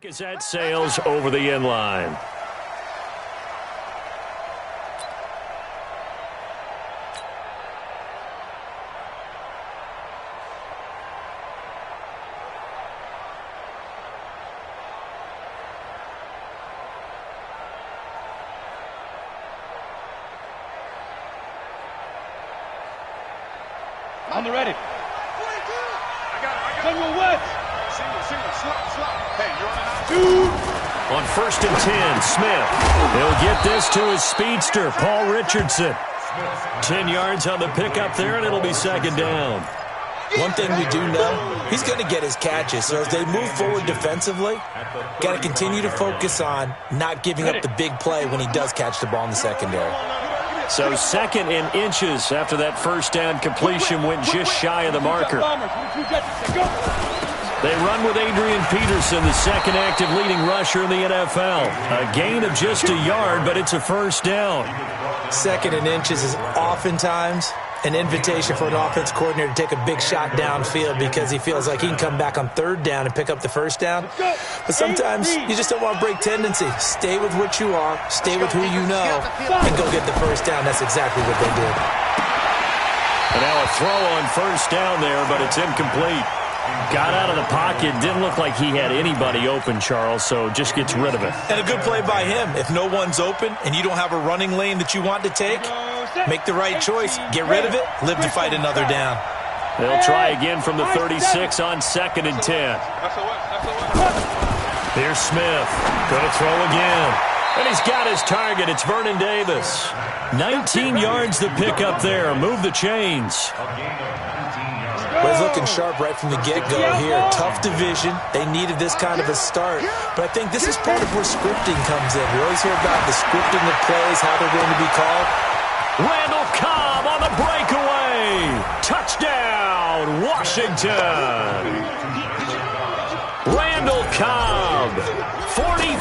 As that sails over the end line. On the ready. Single width. Single, slot. Hey, you're on an out. On 1st and 10, Smith. He'll get this to his speedster, Paul Richardson. 10 yards on the pickup there, and it'll be 2nd down. One thing we do know, he's going to get his catches. So as they move forward defensively, got to continue to focus on not giving up the big play when he does catch the ball in the secondary. So 2nd and inches after that 1st down completion went just shy of the marker. They run with Adrian Peterson, the 2nd active leading rusher in the NFL. A gain of just a yard, but it's a 1st down. 2nd and inches is oftentimes an invitation for an offense coordinator to take a big shot downfield because he feels like he can come back on 3rd down and pick up the 1st down. But sometimes you just don't want to break tendency. Stay with what you are, stay with who you know, and go get the 1st down. That's exactly what they did. And now a throw on 1st down there, but it's incomplete. Got out of the pocket. Didn't look like he had anybody open, Charles, so just gets rid of it. And a good play by him. If no one's open and you don't have a running lane that you want to take, make the right choice. Get rid of it. Live to fight another down. They'll try again from the 36 on 2nd and 10. Here's Smith. Going to throw again. And he's got his target. It's Vernon Davis. 19 yards to pick up there. Move the chains. Well, he's looking sharp right from the get-go here. Tough division. They needed this kind of a start. But I think this is part of where scripting comes in. We always hear about the scripting of plays, how they're going to be called. Randall Cobb on the breakaway. Touchdown, Washington. Randall Cobb, 45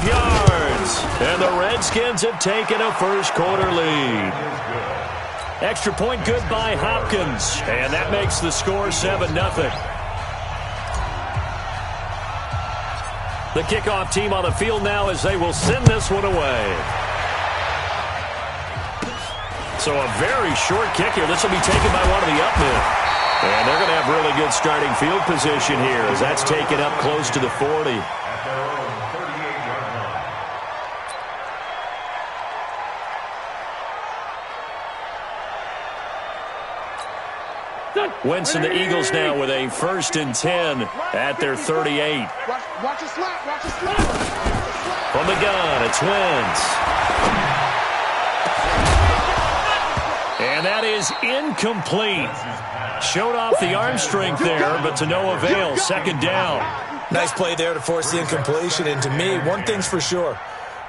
yards. And the Redskins have taken a first-quarter lead. Extra point good by Hopkins. And that makes the score 7-0. The kickoff team on the field now as they will send this one away. So a very short kick here. This will be taken by one of the up men. And they're going to have really good starting field position here as that's taken up close to the 40. Wentz and the Eagles now with a 1st and 10 at their 38. Watch a slap. From the gun, it's Wentz. And that is incomplete. Showed off the arm strength there, but to no avail. 2nd down. Nice play there to force the incompletion. And to me, one thing's for sure.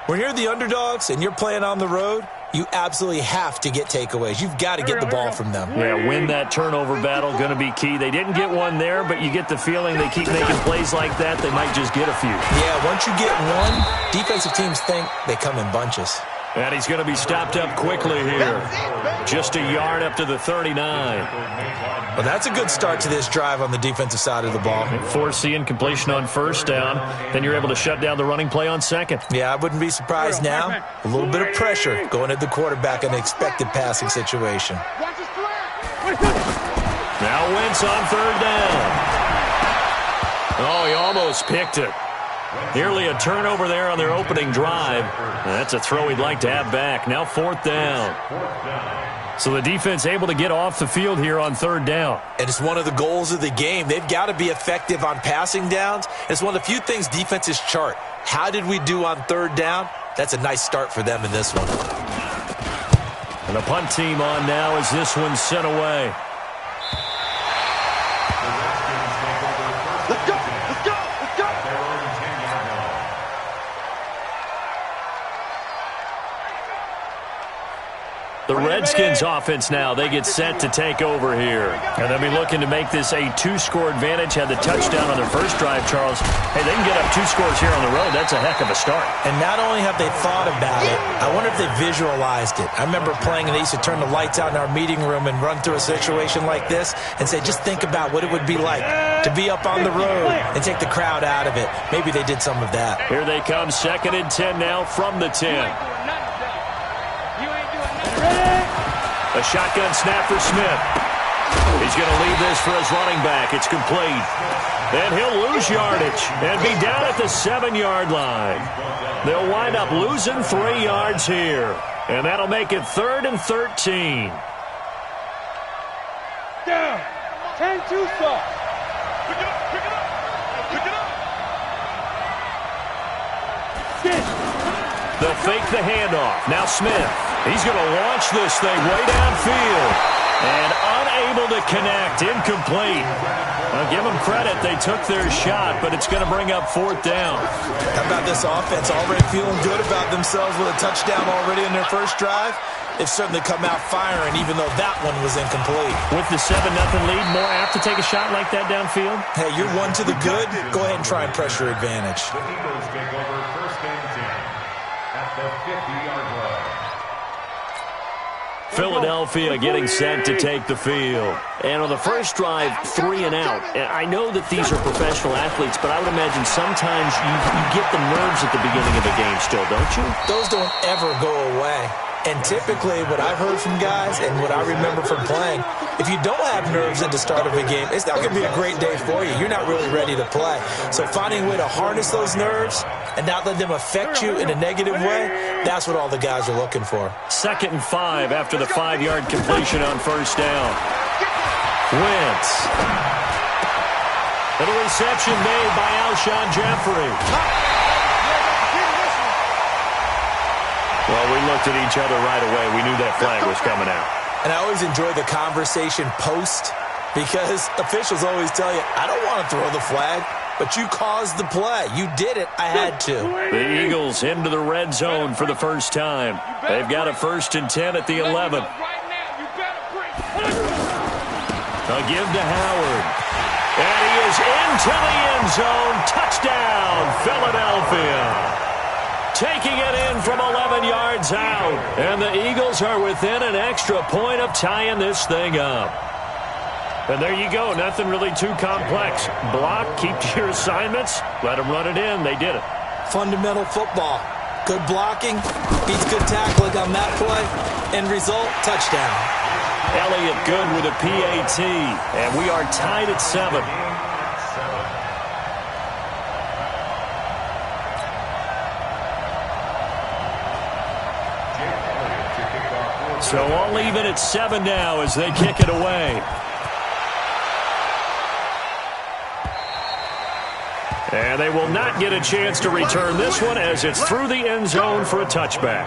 When you're the underdogs and you're playing on the road, you absolutely have to get takeaways. You've got to get the ball from them. Yeah, win that turnover battle, going to be key. They didn't get one there, but you get the feeling they keep making plays like that, they might just get a few. Yeah, once you get one, defensive teams think they come in bunches. And he's going to be stopped up quickly here. Just a yard up to the 39. Well, that's a good start to this drive on the defensive side of the ball. Force the incompletion on 1st down. Then you're able to shut down the running play on 2nd. Yeah, I wouldn't be surprised now. A little bit of pressure going at the quarterback in an expected passing situation. Now Wentz on 3rd down. Oh, he almost picked it. Nearly a turnover there on their opening drive. That's a throw he'd like to have back. Now 4th down. So the defense able to get off the field here on 3rd down. And it's one of the goals of the game. They've got to be effective on passing downs. It's one of the few things defenses chart. How did we do on 3rd down? That's a nice start for them in this one. And the punt team on now as this one's sent away. Let's go. The Redskins offense now, they get set to take over here. And they'll be looking to make this a 2-score advantage. Had the touchdown on their first drive, Charles. Hey, they can get up 2 scores here on the road. That's a heck of a start. And not only have they thought about it, I wonder if they visualized it. I remember playing, and they used to turn the lights out in our meeting room and run through a situation like this and say, just think about what it would be like to be up on the road and take the crowd out of it. Maybe they did some of that. Here they come, 2nd and 10 now from the 10. A shotgun snap for Smith. He's going to leave this for his running back. It's complete. And he'll lose yardage and be down at the 7-yard line. They'll wind up losing 3 yards here. And that'll make it 3rd and 13. Down. 10 too soft. Pick it up. Pick it up. Pick it up. They'll fake the handoff. Now Smith. He's going to launch this thing way downfield. And unable to connect. Incomplete. I'll give them credit. They took their shot, but it's going to bring up 4th down. How about this offense already feeling good about themselves with a touchdown already in their first drive? They've certainly come out firing, even though that one was incomplete. With the 7-0 lead, more apt to take a shot like that downfield? Hey, you're one to the good. Go ahead and try and pressure advantage. The Eagles take over 1st and 10 at the 50-yard line. Philadelphia getting set to take the field. And on the first drive, 3 and out. I know that these are professional athletes, but I would imagine sometimes you get the nerves at the beginning of a game still, don't you? Those don't ever go away. And typically, what I've heard from guys and what I remember from playing, if you don't have nerves at the start of a game, it's not going to be a great day for you. You're not really ready to play. So finding a way to harness those nerves and not let them affect you in a negative way, that's what all the guys are looking for. 2nd and 5 after the 5-yard completion on 1st down. Wentz. And a reception made by Alshon Jeffrey. Well, we looked at each other right away. We knew that flag was coming out. And I always enjoy the conversation post because officials always tell you, I don't want to throw the flag, but you caused the play. You did it. I had to. The Eagles into the red zone for the first time. They've got a 1st and 10 at the 11. A give to Howard. And he is into the end zone. Touchdown, Philadelphia. Taking it in from 11 yards out. And the Eagles are within an extra point of tying this thing up. And there you go. Nothing really too complex. Block, keep to your assignments, let them run it in. They did it. Fundamental football. Good blocking, beats good tackling on that play. End result, touchdown. Elliott good with a PAT. And we are tied at 7. So all even at 7 now as they kick it away. And they will not get a chance to return this one as it's through the end zone for a touchback.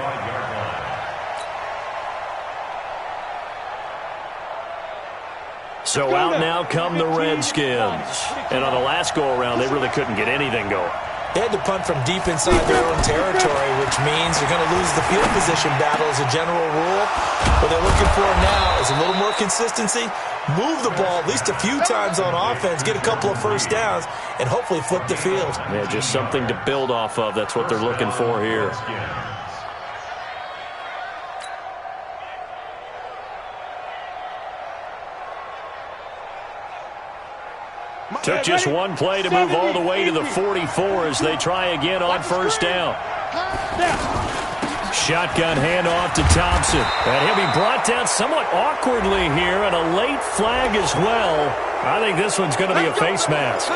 So out now come the Redskins. And on the last go-around, they really couldn't get anything going. They had to punt from deep inside their own territory, which means they're going to lose the field position battle as a general rule. What they're looking for now is a little more consistency, move the ball at least a few times on offense, get a couple of first downs, and hopefully flip the field. Yeah, just something to build off of. That's what they're looking for here. Took just one play to move all the way to the 44 as they try again on 1st down. Shotgun handoff to Thompson. And he'll be brought down somewhat awkwardly here, and a late flag as well. I think this one's going to be a face mask.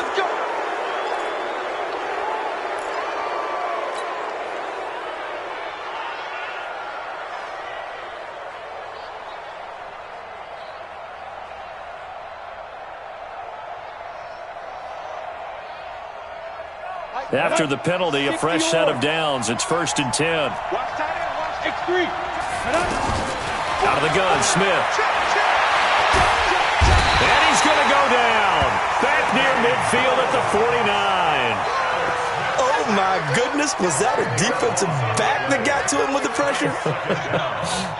After the penalty, a fresh set of downs. It's 1st and 10. Out of the gun, Smith. And he's going to go down. Back near midfield at the 49. Oh, my goodness. Was that a defensive back that got to him with the pressure?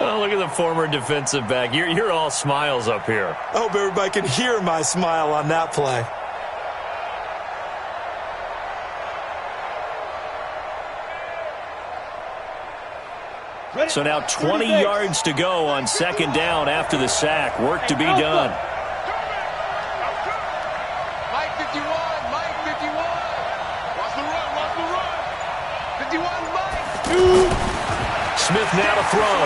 Oh, look at the former defensive back. You're all smiles up here. I hope everybody can hear my smile on that play. So now 20 yards to go on second down after the sack. Work to be done. Mike 51, Mike 51. Watch the run, watch the run. 51, Mike. Smith now to throw.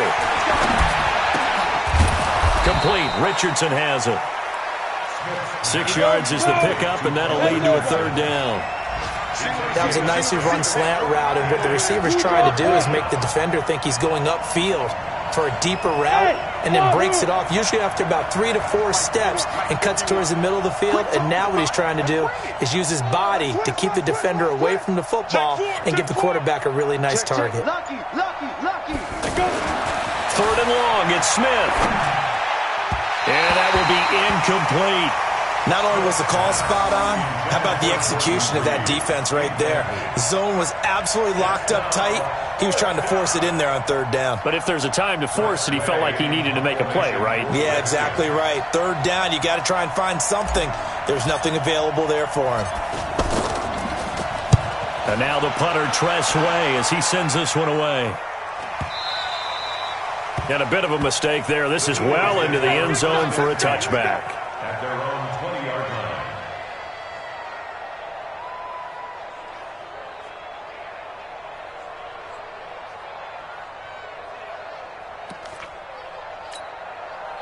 Complete. Richardson has it. 6 yards is the pickup, and that'll lead to a third down. That was a nicely run slant route, and what the receiver's trying to do is make the defender think he's going upfield for a deeper route, and then breaks it off, usually after about 3 to 4 steps, and cuts towards the middle of the field. And now what he's trying to do is use his body to keep the defender away from the football and give the quarterback a really nice target. Third and long, it's Smith. And that will be incomplete. Not only was the call spot on, how about the execution of that defense right there? The zone was absolutely locked up tight. He was trying to force it in there on third down. But if there's a time to force it, he felt like he needed to make a play, right? Yeah, exactly right. Third down, you got to try and find something. There's nothing available there for him. And now the punter, Tress Way, as he sends this one away. And a bit of a mistake there. This is well into the end zone for a touchback. At their own 20-yard line.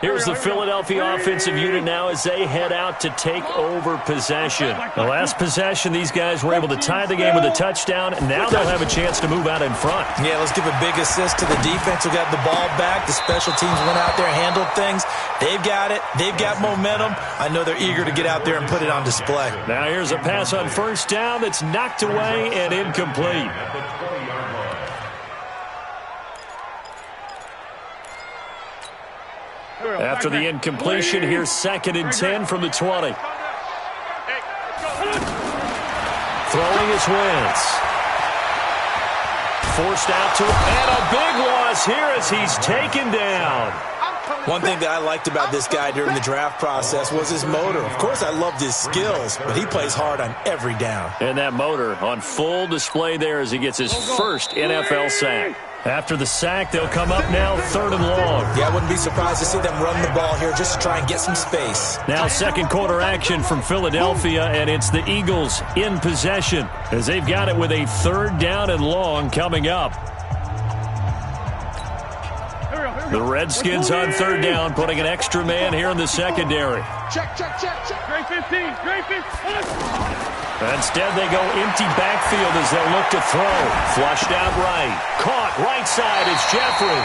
Here's the Philadelphia offensive unit now as they head out to take over possession. The last possession, these guys were able to tie the game with a touchdown, and now they'll have a chance to move out in front. Yeah, let's give a big assist to the defense who got the ball back. The special teams went out there, handled things. They've got it. They've got momentum. I know they're eager to get out there and put it on display. Now here's a pass on first down that's knocked away and incomplete. At the 20-yard line. After the incompletion, here's 2nd and 10 from the 20. Throwing is Wentz. Forced out to it, and a big loss here as he's taken down. One thing that I liked about this guy during the draft process was his motor. Of course, I loved his skills, but he plays hard on every down. And that motor on full display there as he gets his first NFL sack. After the sack, they'll come up now 3rd and long. Yeah, I wouldn't be surprised to see them run the ball here just to try and get some space. Now second quarter action from Philadelphia, and it's the Eagles in possession as they've got it with a 3rd down and long coming up. The Redskins on 3rd down, putting an extra man here in the secondary. Check. Great 15, great 15. Instead, they go empty backfield as they'll look to throw. Flushed out right. Caught right side. It's Jeffrey.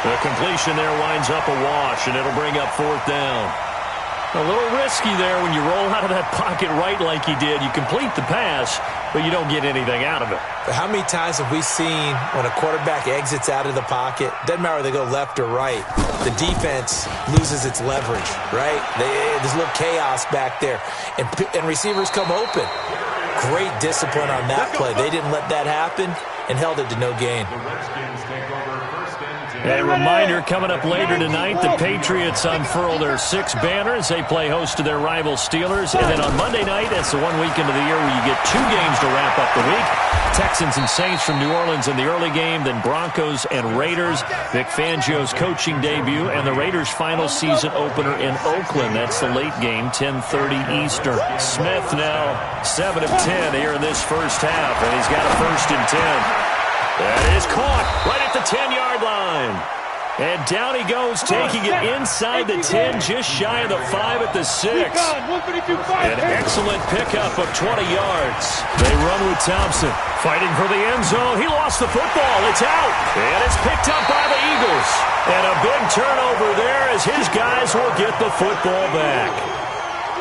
The completion there winds up a wash, and it'll bring up 4th down. A little risky there when you roll out of that pocket right like he did. You complete the pass, but you don't get anything out of it. But how many times have we seen when a quarterback exits out of the pocket, doesn't matter whether they go left or right, the defense loses its leverage, right? There's a little chaos back there, and receivers come open. Great discipline on that play. They didn't let that happen and held it to no gain. The Redskins take over 1st and 10. A reminder, coming up later tonight, the Patriots unfurl their 6 banners. They play host to their rival Steelers. And then on Monday night, that's the one weekend of the year where you get 2 games to wrap up the week. Texans and Saints from New Orleans in the early game, then Broncos and Raiders. Vic Fangio's coaching debut, and the Raiders' final season opener in Oakland. That's the late game, 10:30 Eastern. Smith now 7 of 10 here in this first half, and he's got a 1st and 10. That is caught right at the 10-yard line. And down he goes, taking it inside the 10, just shy of the 5 at the 6. An excellent pickup of 20 yards. They run with Thompson. Fighting for the end zone. He lost the football. It's out. And it's picked up by the Eagles. And a big turnover there as his guys will get the football back.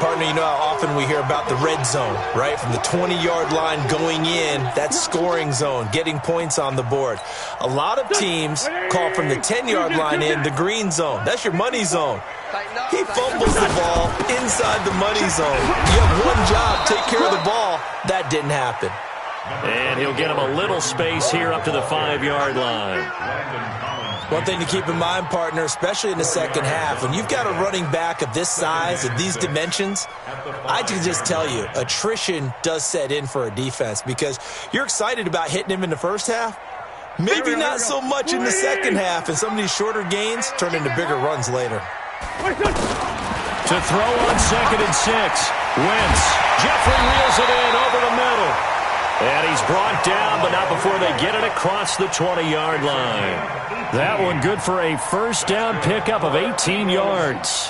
Partner, you know how often we hear about the red zone, right? From the 20-yard line going in, that scoring zone, getting points on the board. A lot of teams call from the 10-yard line in the green zone. That's your money zone. He fumbles the ball inside the money zone. You have one job, take care of the ball. That didn't happen. And he'll get him a little space here up to the 5-yard line. One thing to keep in mind, partner, especially in the second half, when you've got a running back of this size, of these dimensions, I can just tell you, attrition does set in for a defense because you're excited about hitting him in the first half. Maybe not so much in the second half, and some of these shorter gains turn into bigger runs later. To throw on 2nd and 6. Wentz. Jeffrey reels it in over the middle. And he's brought down, but not before they get it across the 20-yard line. That one good for a first down pickup of 18 yards.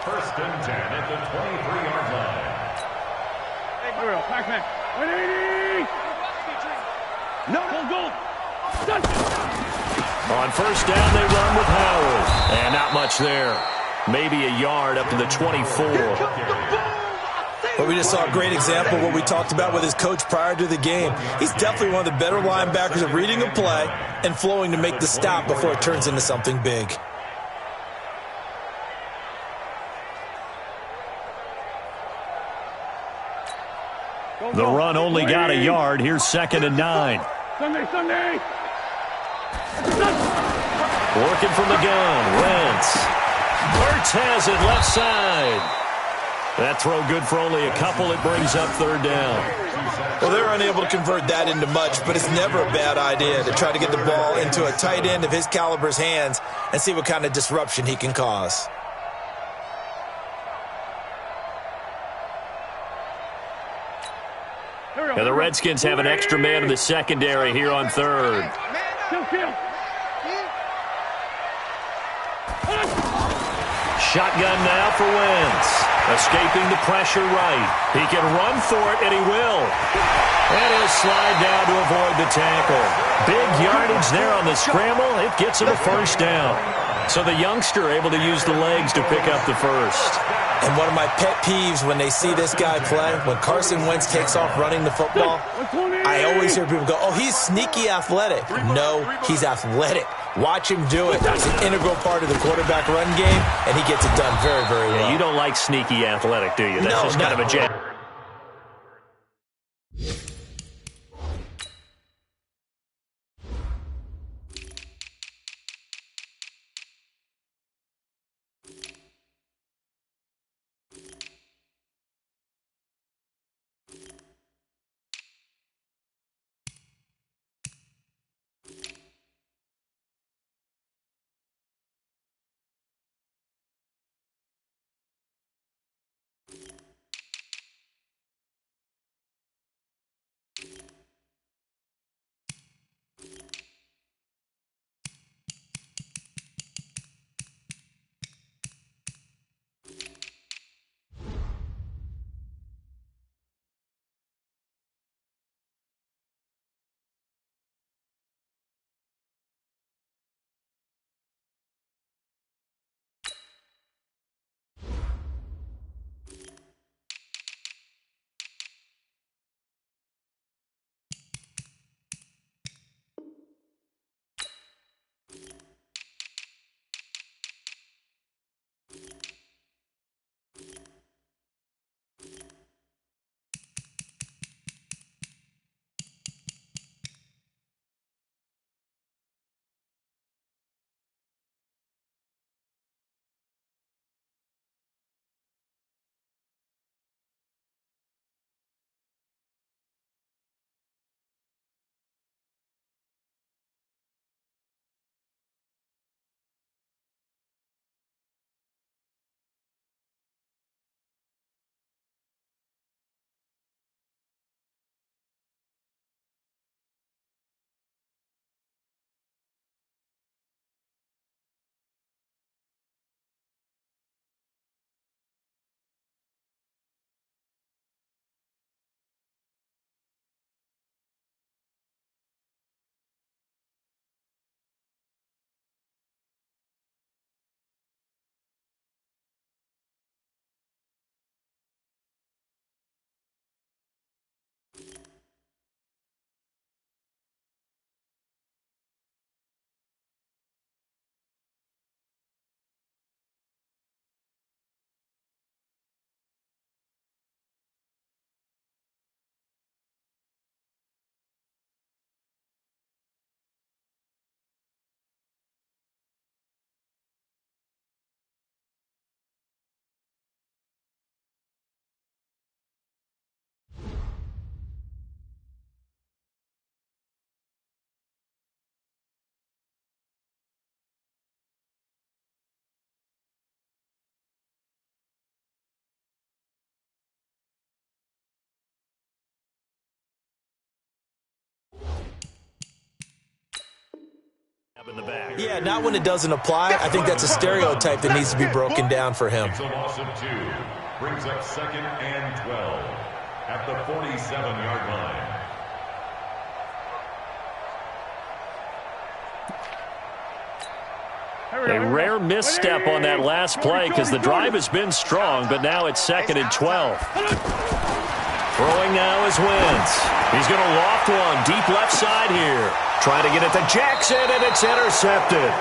First and 10 at the 23-yard line. On first down, they run with Howard. And not much there. Maybe a yard up to the 24. But we just saw a great example of what we talked about with his coach prior to the game. He's definitely one of the better linebackers at reading a play and flowing to make the stop before it turns into something big. The run only got a yard. Here's 2nd and 9. Sunday. Working from the gun. Wentz. Ertz has it left side. That throw good for only a couple. It brings up 3rd down. Well, they're unable to convert that into much, but it's never a bad idea to try to get the ball into a tight end of his caliber's hands and see what kind of disruption he can cause. And the Redskins have an extra man in the secondary here on 3rd. Shotgun now for Wentz. Escaping the pressure right. He can run for it, and he will. And he'll slide down to avoid the tackle. Big yardage there on the scramble. It gets him a first down. So the youngster able to use the legs to pick up the first. And one of my pet peeves when they see this guy play, when Carson Wentz takes off running the football, I always hear people go, oh, he's sneaky athletic. No, he's athletic. Watch him do it. It's an integral part of the quarterback run game, and he gets it done very, very well. Yeah, you don't like sneaky athletic, do you? That's just kind of a jab. In the back. Yeah, not when it doesn't apply. I think that's a stereotype that needs to be broken down for him. It's a loss of 2. Brings up 2nd and 12 at the 47-yard line. A rare misstep on that last play because the drive has been strong, but now it's 2nd and 12. Throwing now is Wentz. He's going to loft one deep left side here. Trying to get it to Jackson, and it's intercepted.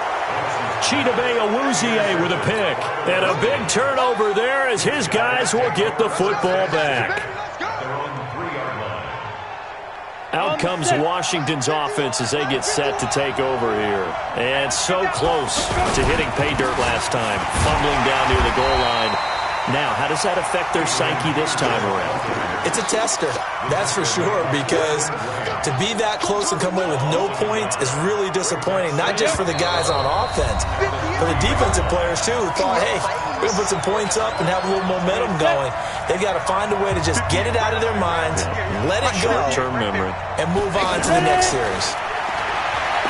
Chidobe Awuzie with a pick. And a big turnover there as his guys will get the football back. Out comes Washington's offense as they get set to take over here. And so close to hitting pay dirt last time. Fumbling down near the goal line. Now, how does that affect their psyche this time around? It's a tester, that's for sure, because to be that close and come away with no points is really disappointing, not just for the guys on offense, for the defensive players, too, who thought, hey, we're going to put some points up and have a little momentum going. They've got to find a way to just get it out of their minds, let it go, short-term memory, and move on to the next series.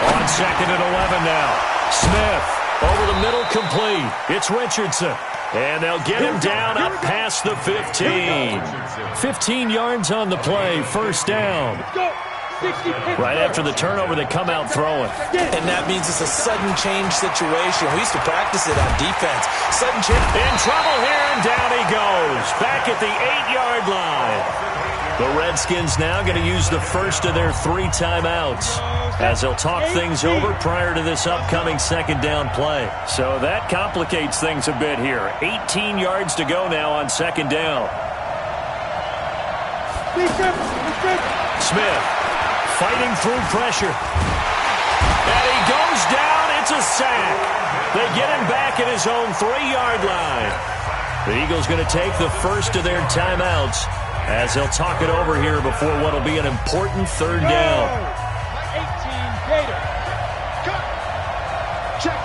On 2nd and 11 now. Smith over the middle, complete. It's Richardson. And they'll get him down up past the 15. 15 yards on the play, first down. Right after the turnover, they come out throwing. And that means it's a sudden change situation. We used to practice it on defense. Sudden change. In trouble here, and down he goes. Back at the 8-yard line. The Redskins now going to use the first of their 3 timeouts as they'll talk things over prior to this upcoming 2nd down play. So that complicates things a bit here. 18 yards to go now on 2nd down. Smith fighting through pressure. And he goes down. It's a sack. They get him back at his own 3-yard line. The Eagles going to take the first of their timeouts as they'll talk it over here before what will be an important 3rd down. 18 Gator. Cut. Check.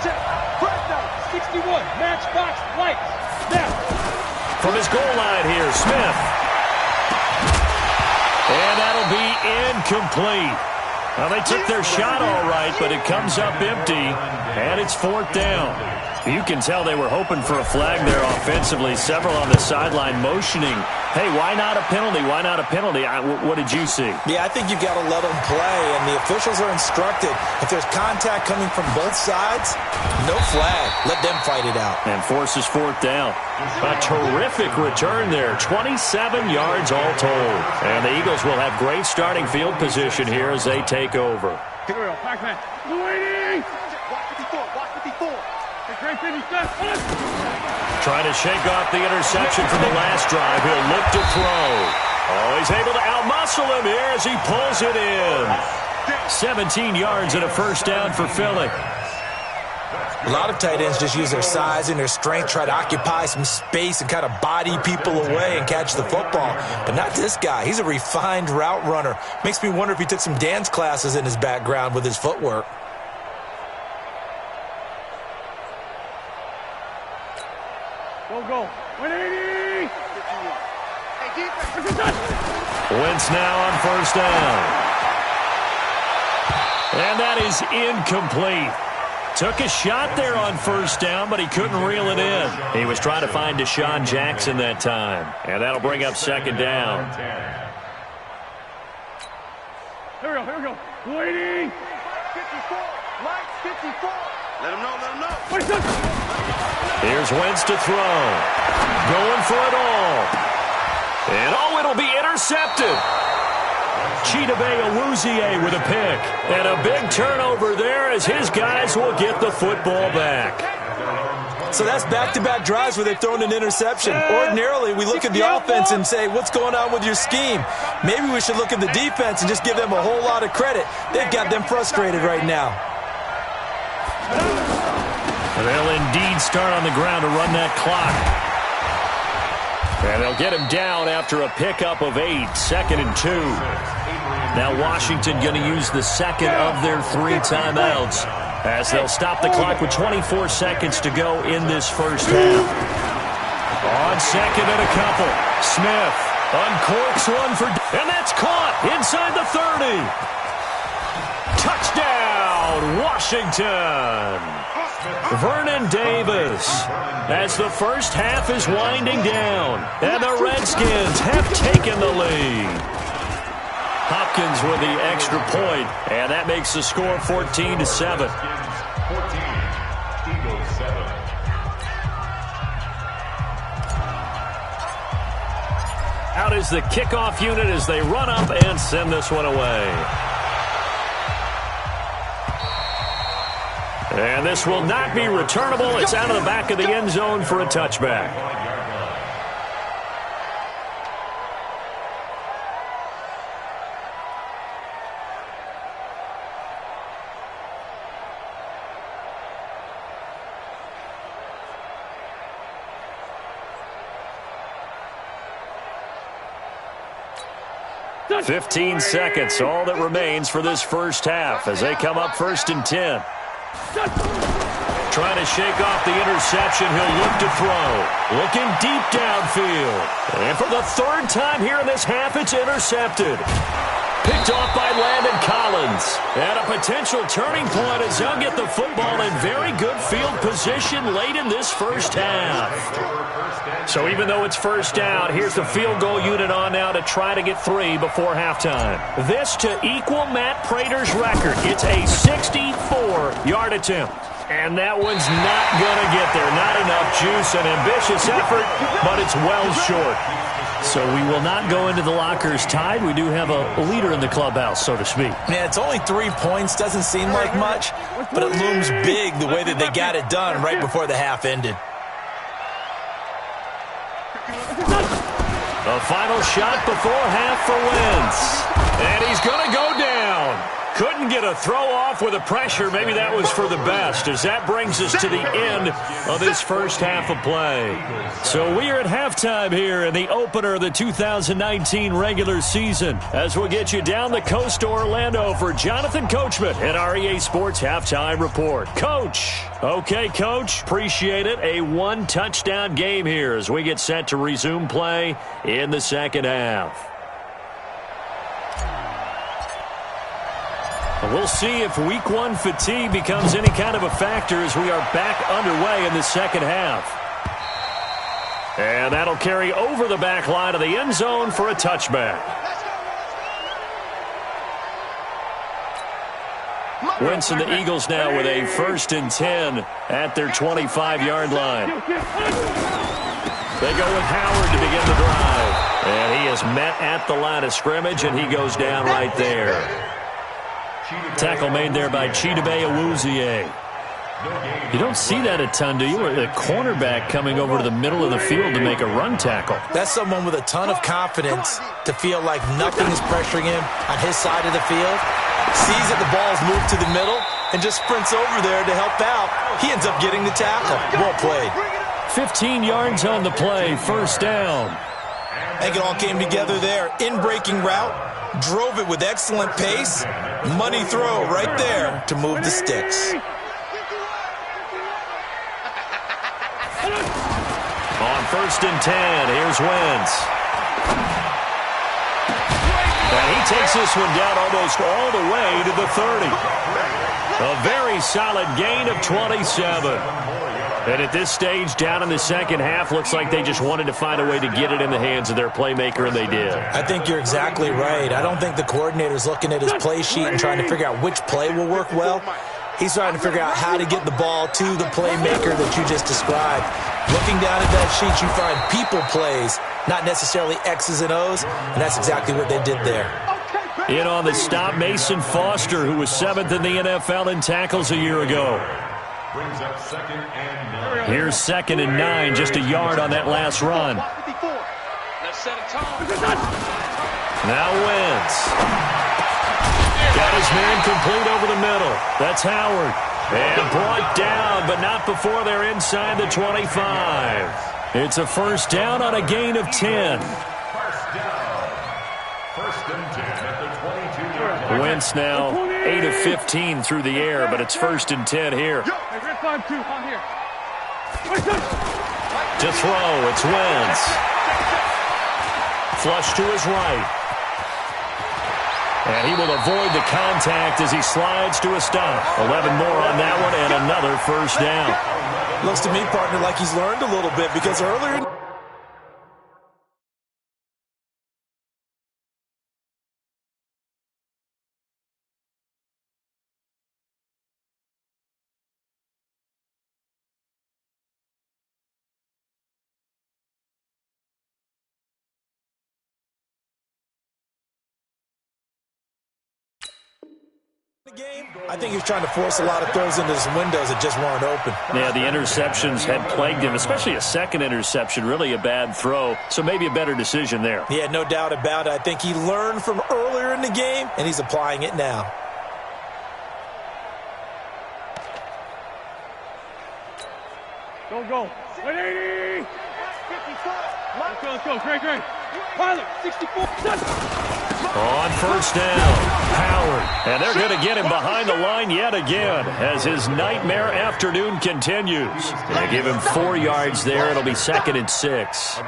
Fresno. 61. Matchbox lights. Now. From his goal line here, Smith. And that'll be incomplete. Well, they took their shot all right, but it comes up empty, and it's 4th down. You can tell they were hoping for a flag there offensively. Several on the sideline motioning, hey, why not a penalty? Why not a penalty? What did you see? Yeah, I think you've got to let them play, and the officials are instructed. If there's contact coming from both sides, no flag. Let them fight it out. And forces 4th down. A terrific return there. 27 yards all told. And the Eagles will have great starting field position here as they take over. Here we go. Pac-Man. Waiting. Watch 54. Watch 54. Trying to shake off the interception from the last drive. He'll look to throw. Oh, he's able to outmuscle him here as he pulls it in. 17 yards and a first down for Philly. A lot of tight ends just use their size and their strength, try to occupy some space and kind of body people away and catch the football. But not this guy. He's a refined route runner. Makes me wonder if he took some dance classes in his background with his footwork. Go. 180. Wentz now on first down. And that is incomplete. Took a shot there on first down, but he couldn't reel it in. He was trying to find Deshaun Jackson that time. And that'll bring up 2nd down. Here we go. Waiting. 54. Lights 54. Let him know. Here's Wentz to throw. Going for it all. And it'll be intercepted. Chidobe Awuzie with a pick. And a big turnover there as his guys will get the football back. So that's back-to-back drives where they've thrown an interception. Ordinarily, we look at the offense and say, what's going on with your scheme? Maybe we should look at the defense and just give them a whole lot of credit. They've got them frustrated right now. They'll indeed start on the ground to run that clock. And they'll get him down after a pickup of 8, 2nd and 2. Now Washington going to use the second of their 3 timeouts as they'll stop the clock with 24 seconds to go in this first half. On 2nd and a couple, Smith uncorks one and that's caught inside the 30. Touchdown, Washington. Vernon Davis, as the first half is winding down, and the Redskins have taken the lead. Hopkins with the extra point, and that makes the score 14-7. 14, Eagles 7. Out is the kickoff unit as they run up and send this one away. And this will not be returnable. It's out of the back of the end zone for a touchback. Done. 15 seconds, all that remains for this first half as they come up 1st and 10. Trying to shake off the interception. He'll look to throw. Looking deep downfield. And for the 3rd time here in this half, it's intercepted. Picked off by Landon Collins. And a potential turning point as he'll get the football in very good field position late in this first half. So even though it's first down, here's the field goal unit on now to try to get 3 before halftime. This to equal Matt Prater's record. It's a 64-yard attempt. And that one's not going to get there. Not enough juice, an ambitious effort, but it's well short. So we will not go into the lockers tied. We do have a leader in the clubhouse, so to speak. Yeah, it's only 3 points. Doesn't seem like much, but it looms big the way that they got it done right before the half ended. A final shot before half for Wentz. And he's going to go down. Couldn't get a throw off with the pressure. Maybe that was for the best, as that brings us to the end of this first half of play. So we are at halftime here in the opener of the 2019 regular season, as we'll get you down the coast to Orlando for Jonathan Coachman and our EA Sports Halftime Report. Coach. Okay, Coach. Appreciate it. A 1-touchdown game here as we get set to resume play in the second half. We'll see if Week 1 fatigue becomes any kind of a factor as we are back underway in the second half. And that'll carry over the back line of the end zone for a touchback. Wentz and the Eagles now with a 1st and 10 at their 25-yard line. They go with Howard to begin the drive. And he is met at the line of scrimmage, and he goes down right there. Tackle made there by Chidobe Awuzie. You don't see that a ton, do you? The cornerback coming over to the middle of the field to make a run tackle. That's someone with a ton of confidence to feel like nothing is pressuring him on his side of the field. Sees that the ball's moved to the middle and just sprints over there to help out. He ends up getting the tackle. Well played. 15 yards on the play, 1st down. I think it all came together there. In-breaking route, drove it with excellent pace. Money throw right there to move the sticks. On 1st and 10, here's Wentz. And he takes this one down almost all the way to the 30. A very solid gain of 27. And at this stage, down in the second half, looks like they just wanted to find a way to get it in the hands of their playmaker, and they did. I think you're exactly right. I don't think the coordinator's looking at his play sheet and trying to figure out which play will work well. He's trying to figure out how to get the ball to the playmaker that you just described. Looking down at that sheet, you find people plays, not necessarily X's and O's, and that's exactly what they did there. In on the stop, Mason Foster, who was 7th in the NFL in tackles a year ago. Brings up 2nd and 9. Here's 2nd and 9, just a yard on that last run. Now Wentz. Got his man complete over the middle. That's Howard. And brought down, but not before they're inside the 25. It's a 1st down on a gain of 10. 1st and 10 at the 22-yard line. Wentz now 8 of 15 through the air, but it's 1st and 10 here. To throw, it's Wentz. Flush to his right. And he will avoid the contact as he slides to a stop. 11 more on that one and another first down. Looks to me, partner, like he's learned a little bit because earlier... game, I think he was trying to force a lot of throws into some windows that just weren't open. Yeah, the interceptions had plagued him, especially a second interception, really a bad throw, so maybe a better decision there. Yeah, no doubt about it. I think he learned from earlier in the game, and he's applying it now. Go. 180. 54. Let's go. Great. Pilot, 64. On first down, Howard. And they're going to get him behind the line yet again as his nightmare afternoon continues. They give him 4 yards there. It'll be 2nd and 6. I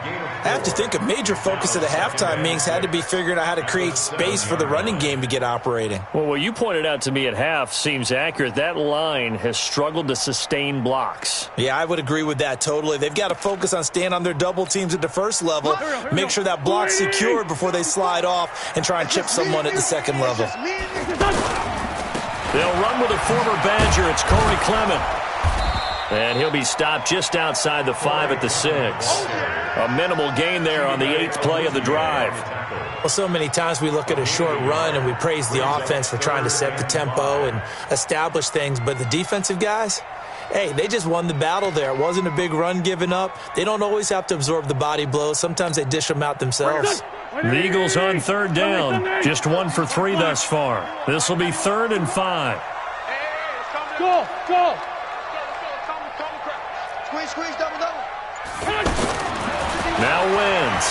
have to think a major focus of the halftime meetings had to be figuring out how to create space for the running game to get operating. Well, what you pointed out to me at half seems accurate. That line has struggled to sustain blocks. Yeah, I would agree with that totally. They've got to focus on staying on their double teams at the first level, make sure that block's secured before they slide off and try and chip someone at the second level. They'll run with a former Badger. It's Corey Clement. And he'll be stopped just outside the 5 at the 6. A minimal gain there on the 8th play of the drive. Well, so many times we look at a short run and we praise the offense for trying to set the tempo and establish things, but the defensive guys, hey, they just won the battle there. It wasn't a big run given up. They don't always have to absorb the body blows. Sometimes they dish them out themselves. The Eagles on 3rd down. Just 1 for 3 thus far. This will be 3rd and 5. Go. Squeeze, double. Now wins.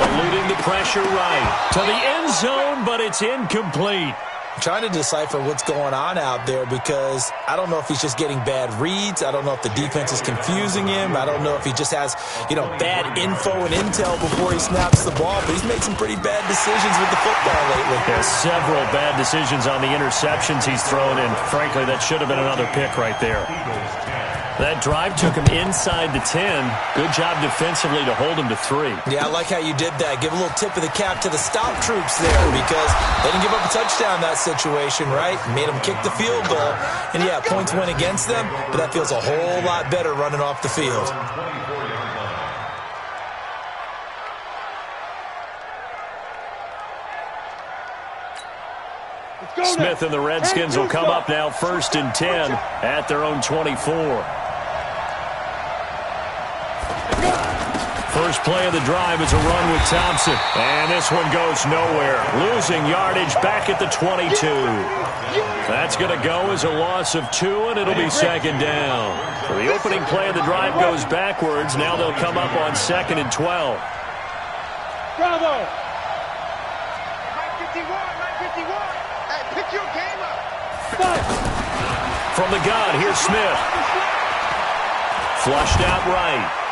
Eluding the pressure right. To the end zone, but it's incomplete. Trying to decipher what's going on out there because I don't know if he's just getting bad reads. I don't know if the defense is confusing him. I don't know if he just has, bad info and intel before he snaps the ball. But he's made some pretty bad decisions with the football lately. There's several bad decisions on the interceptions he's thrown, and frankly, that should have been another pick right there. That drive took him inside the 10. Good job defensively to hold him to 3. Yeah, I like how you did that. Give a little tip of the cap to the stop troops there because they didn't give up a touchdown in that situation, right? Made them kick the field goal. And, yeah, points went against them, but that feels a whole lot better running off the field. Smith and the Redskins will come up now 1st and 10 at their own 24. First play of the drive is a run with Thompson. And this one goes nowhere. Losing yardage back at the 22. That's going to go as a loss of 2, and it'll be 2nd down. So the opening play of the drive goes backwards. Now they'll come up on 2nd and 12. Bravo! Mike 51. Hey, pick your game up. From the gun, here's Smith. Flushed out right.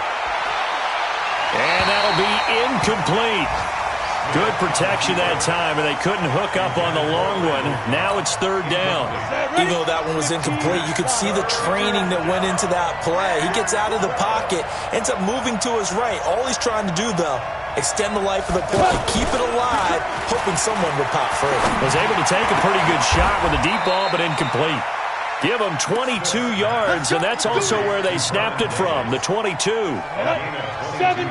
And that'll be incomplete. Good protection that time, and they couldn't hook up on the long one. Now it's 3rd down. Even though that one was incomplete, you could see the training that went into that play. He gets out of the pocket, ends up moving to his right. All he's trying to do, though, extend the life of the play, keep it alive, hoping someone would pop free. Was able to take a pretty good shot with a deep ball, but incomplete. Give them 22 yards, and that's also where they snapped it from, the 22.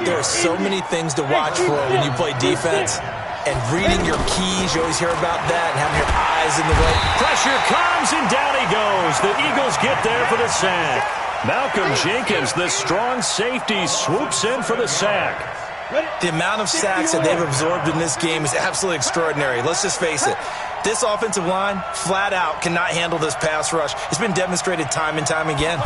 There are so many things to watch for when you play defense, and reading your keys, you always hear about that, and having your eyes in the right. Pressure comes, and down he goes. The Eagles get there for the sack. Malcolm Jenkins, the strong safety, swoops in for the sack. The amount of sacks that they've absorbed in this game is absolutely extraordinary. Let's just face it. This offensive line, flat out, cannot handle this pass rush. It's been demonstrated time and time again.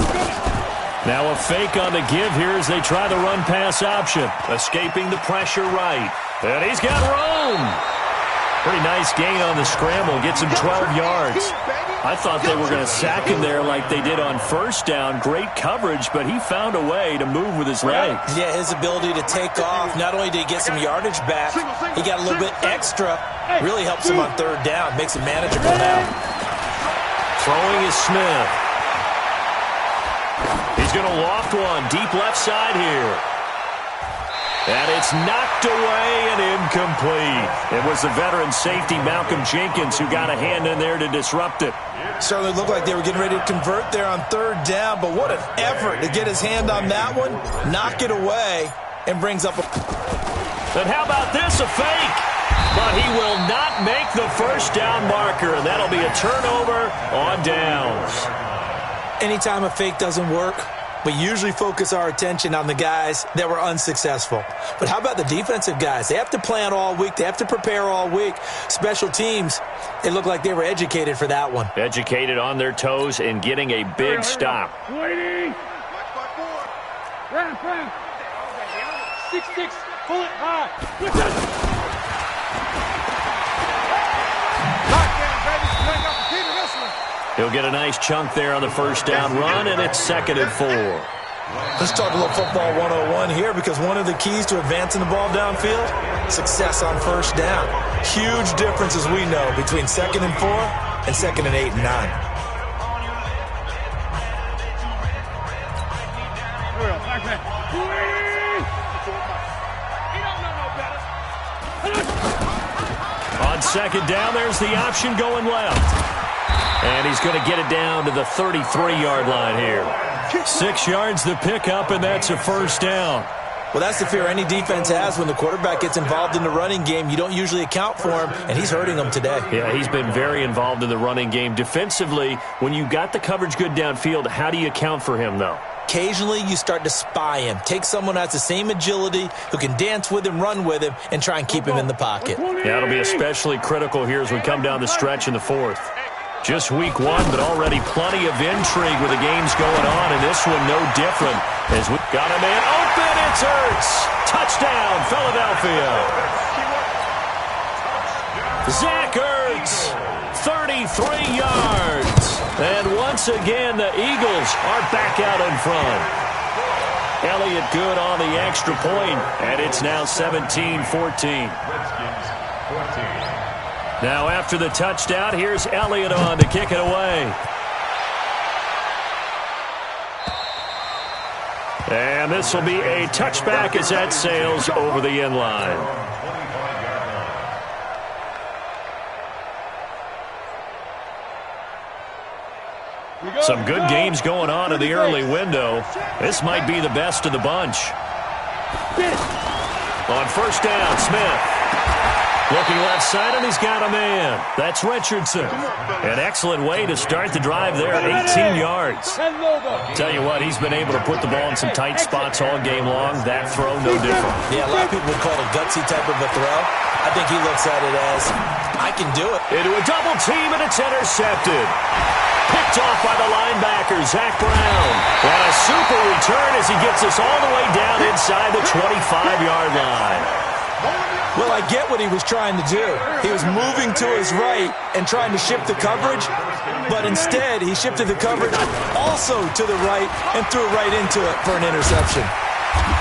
Now a fake on the give here as they try the run-pass option. Escaping the pressure right. And he's got room. Pretty nice gain on the scramble. Gets him 12 yards. I thought they were going to sack him there like they did on first down. Great coverage, but he found a way to move with his legs. Yeah, his ability to take off, not only did he get some yardage back, he got a little bit extra. Really helps him on third down. Makes it manageable now. Throwing is Smith. He's going to loft one. Deep left side here. And it's knocked away and incomplete. It was the veteran safety, Malcolm Jenkins, who got a hand in there to disrupt it. Certainly looked like they were getting ready to convert there on third down, but what an effort to get his hand on that one, knock it away, and brings up a... And how about this, a fake? But he will not make the first down marker, and that'll be a turnover on downs. Anytime a fake doesn't work, we usually focus our attention on the guys that were unsuccessful. But how about the defensive guys? They have to plan all week. They have to prepare all week. Special teams, it looked like they were educated for that one. Educated on their toes and getting a big stop. 280. Ramp. 6-6. Pull it high. He'll get a nice chunk there on the first down run, and it's 2nd and 4. Let's talk a little football 101 here, because one of the keys to advancing the ball downfield, success on first down. Huge difference, as we know, between 2nd and 4 and 2nd and 8 and 9. On second down, there's the option going left. And he's going to get it down to the 33-yard line here. 6 yards the pickup, and that's a first down. Well, that's the fear any defense has when the quarterback gets involved in the running game. You don't usually account for him, and he's hurting them today. Yeah, he's been very involved in the running game. Defensively, when you got the coverage good downfield, how do you account for him, though? Occasionally, you start to spy him. Take someone who has the same agility, who can dance with him, run with him, and try and keep him in the pocket. Yeah, it'll be especially critical here as we come down the stretch in the fourth. Just week one, but already plenty of intrigue with the games going on, and this one no different. As we got a man open, it's Ertz. Touchdown, Philadelphia. Zach Ertz, 33 yards. And once again, the Eagles are back out in front. Elliott good on the extra point, and it's now 17-14. Now after the touchdown, here's Elliott on to kick it away. And this will be a touchback as that sails over the end line. Some good games going on in the early window. This might be the best of the bunch. On first down, Smith. Looking left side, and he's got a man. That's Richardson. An excellent way to start the drive there, 18 yards. Tell you what, he's been able to put the ball in some tight spots all game long. That throw, no different. Yeah, a lot of people would call it a gutsy type of a throw. I think he looks at it as, I can do it. Into a double team, and it's intercepted. Picked off by the linebacker, Zach Brown. And a super return as he gets us all the way down inside the 25-yard line. Well, I get what he was trying to do. He was moving to his right and trying to shift the coverage, but instead he shifted the coverage also to the right and threw it right into it for an interception.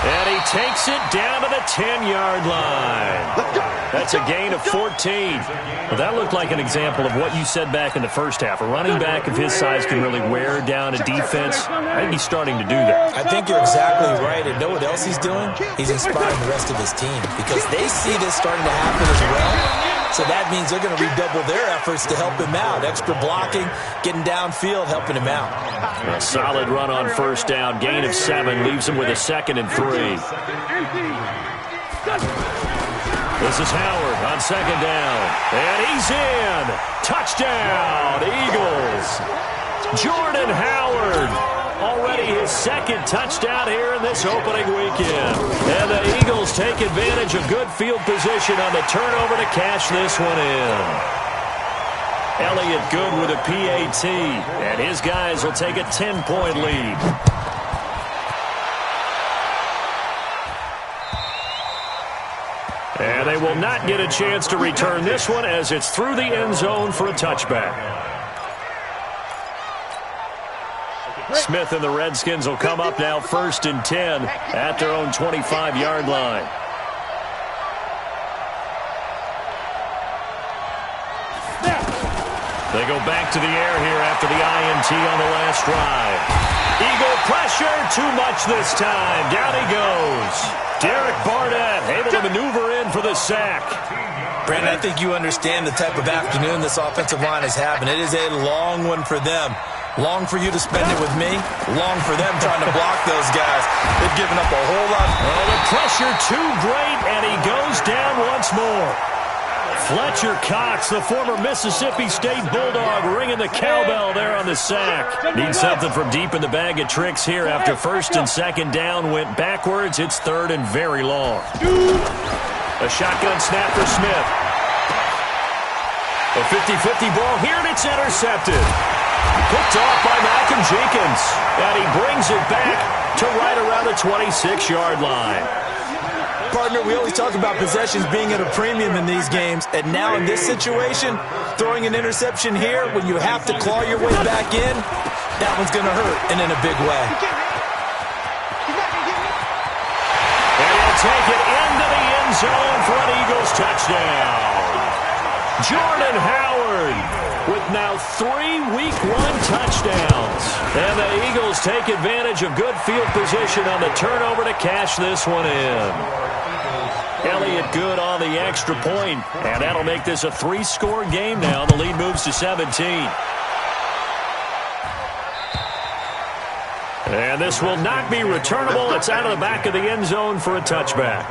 And he takes it down to the 10-yard line. That's a gain of 14. Well, that looked like an example of what you said back in the first half. A running back of his size can really wear down a defense. I think he's starting to do that. I think you're exactly right. And know what else he's doing? He's inspiring the rest of his team because they see this starting to happen as well. So that means they're going to redouble their efforts to help him out. Extra blocking, getting downfield, helping him out. A solid run on first down. Gain of 7 leaves him with a 2nd and 3. This is Howard on second down. And he's in. Touchdown, Eagles. Jordan Howard. Already his 2nd touchdown here in this opening weekend. And the Eagles take advantage of good field position on the turnover to cash this one in. Elliott good with a PAT. And his guys will take a 10-point lead. And And they will not get a chance to return this one as it's through the end zone for a touchback. Smith and the Redskins will come up now 1st and 10 at their own 25-yard line. They go back to the air here after the INT on the last drive. Eagle pressure, too much this time. Down he goes. Derek Barnett able to maneuver in for the sack. Brandon, I think you understand the type of afternoon this offensive line is having. It is a long one for them. Long for you to spend it with me. Long for them trying to block those guys. They've given up a whole lot. Oh, the pressure too great, and he goes down once more. Fletcher Cox, the former Mississippi State Bulldog, ringing the cowbell there on the sack. Needs something from deep in the bag of tricks here after 1st and 2nd down went backwards. It's 3rd and very long. A shotgun snap for Smith. A 50-50 ball here, and it's intercepted. Picked off by Malcolm Jenkins. And he brings it back to right around the 26-yard line. Partner, we always talk about possessions being at a premium in these games, and now in this situation, throwing an interception here when you have to claw your way back in, that one's going to hurt, and in a big way. And he'll take it into the end zone for an Eagles touchdown. Jordan Howard with now 3 Week 1 touchdowns. And the Eagles take advantage of good field position on the turnover to cash this one in. Elliott good on the extra point, and that'll make this a 3-score game now. The lead moves to 17. And this will not be returnable. It's out of the back of the end zone for a touchback.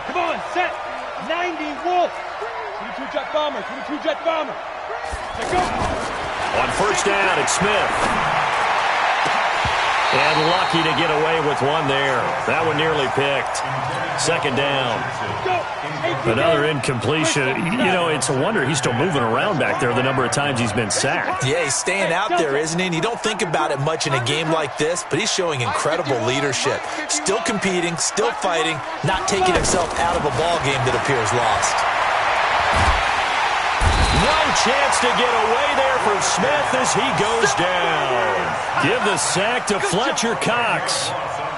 Come on, set. 90 Wolf. 22 jet bomber. 22 jet bomber. Let's go. On 1st down, it's Smith. And lucky to get away with one there. That one nearly picked. 2nd down. Another incompletion. You know, it's a wonder he's still moving around back there the number of times he's been sacked. Yeah, he's staying out there, isn't he? And you don't think about it much in a game like this, but he's showing incredible leadership. Still competing, still fighting, not taking himself out of a ball game that appears lost. No chance to get away there for Smith as he goes down. Give the sack to Fletcher Cox.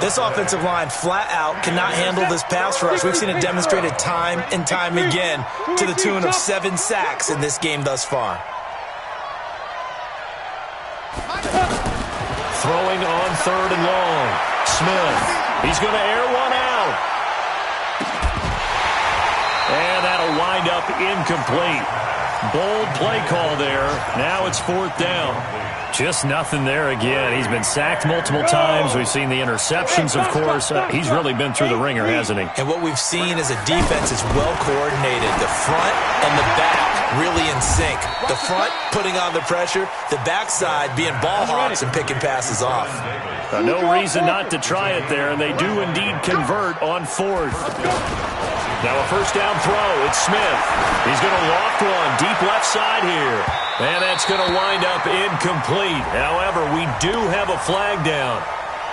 This offensive line flat out cannot handle this pass rush. We've seen it demonstrated time and time again to the tune of 7 sacks in this game thus far. Throwing on 3rd and long. Smith. He's going to air one out. And that'll wind up incomplete. Bold play call there. Now it's 4th down. Just nothing there again. He's been sacked multiple times. We've seen the interceptions, of course. He's really been through the ringer, hasn't he? And what we've seen is a defense is well coordinated. The front and the back really in sync. The front putting on the pressure. The backside being ball hawks and picking passes off. No reason not to try it there, and they do indeed convert on 4th. Now a 1st down throw. It's Smith. He's going to loft one deep left side here. And that's going to wind up incomplete. However, we do have a flag down.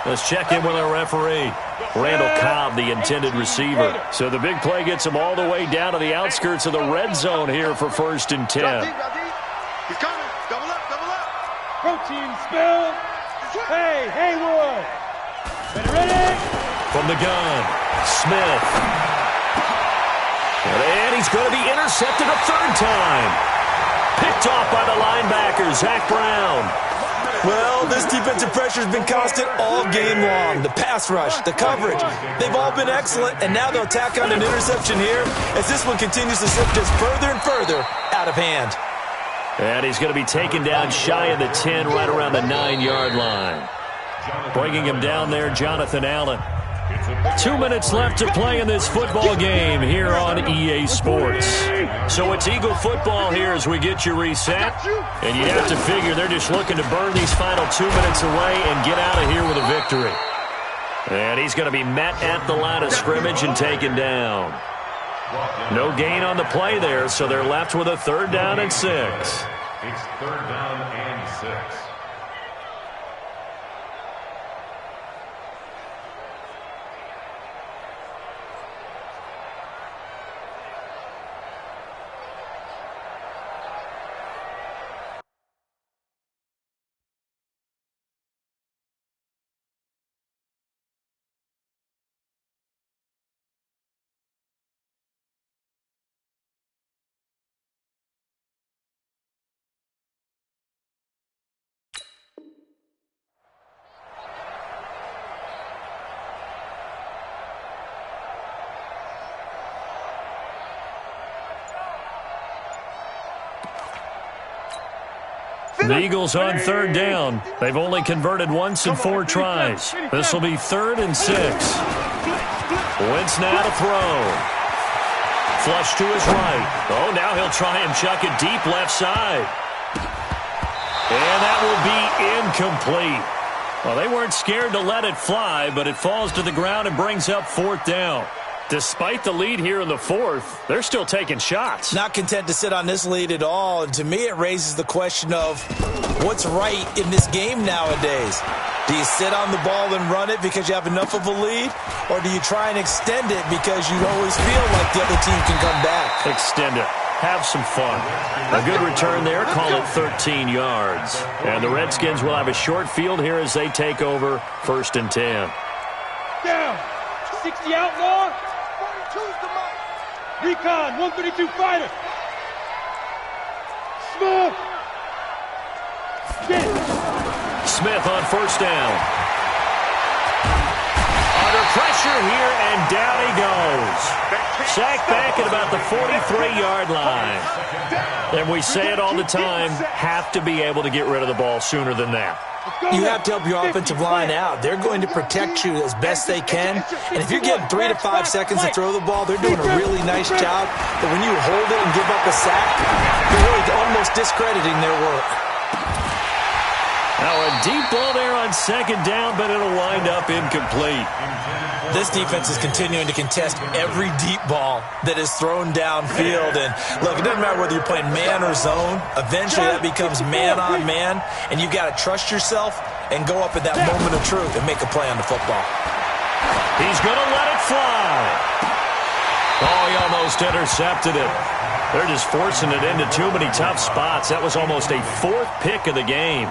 Let's check in with our referee. Randall Cobb, the intended receiver. So the big play gets him all the way down to the outskirts of the red zone here for 1st and 10. He's coming. Double up, double up. Protein spill. Hey, Haywood. Ready? From the gun, Smith. And he's going to be intercepted a 3rd time. Picked off by the linebacker, Zach Brown. Well, this defensive pressure has been constant all game long. The pass rush, the coverage, they've all been excellent, and now they'll tack on an interception here as this one continues to slip just further and further out of hand. And he's going to be taken down shy of the 10, right around the 9-yard line. Bringing him down there, Jonathan Allen. 2 minutes left to play in this football game here on EA Sports. So it's Eagle football here as we get you reset. And you have to figure they're just looking to burn these final 2 minutes away and get out of here with a victory. And he's going to be met at the line of scrimmage and taken down. No gain on the play there, so they're left with a 3rd down and 6. It's 3rd down and 6. The Eagles on third down. They've only converted once in 4 tries. This will be 3rd and 6. Wentz now to throw. Flush to his right. Oh, now he'll try and chuck it deep left side. And that will be incomplete. Well, they weren't scared to let it fly, but it falls to the ground and brings up 4th down. Despite the lead here in the 4th, they're still taking shots. Not content to sit on this lead at all. And to me, it raises the question of what's right in this game nowadays. Do you sit on the ball and run it because you have enough of a lead? Or do you try and extend it because you always feel like the other team can come back? Extend it. Have some fun. A good return there. Call it 13 yards. And the Redskins will have a short field here as they take over 1st and 10. Down. 60 outlaw. Recon, 132 fighter. Smith. Smith on 1st down. Under pressure here, and down he goes. Sacked back at about the 43-yard line. And we say it all the time, have to be able to get rid of the ball sooner than that. You have to help your offensive line out. They're going to protect you as best they can. And if you're getting 3 to 5 seconds to throw the ball, they're doing a really nice job. But when you hold it and give up a sack, you're really almost discrediting their work. Now a deep ball there on 2nd down, but it'll wind up incomplete. This defense is continuing to contest every deep ball that is thrown downfield. And look, it doesn't matter whether you're playing man or zone. Eventually that becomes man on man, and you got to trust yourself and go up at that moment of truth and make a play on the football. He's going to let it fly. Oh, he almost intercepted it. They're just forcing it into too many tough spots. That was almost a 4th pick of the game.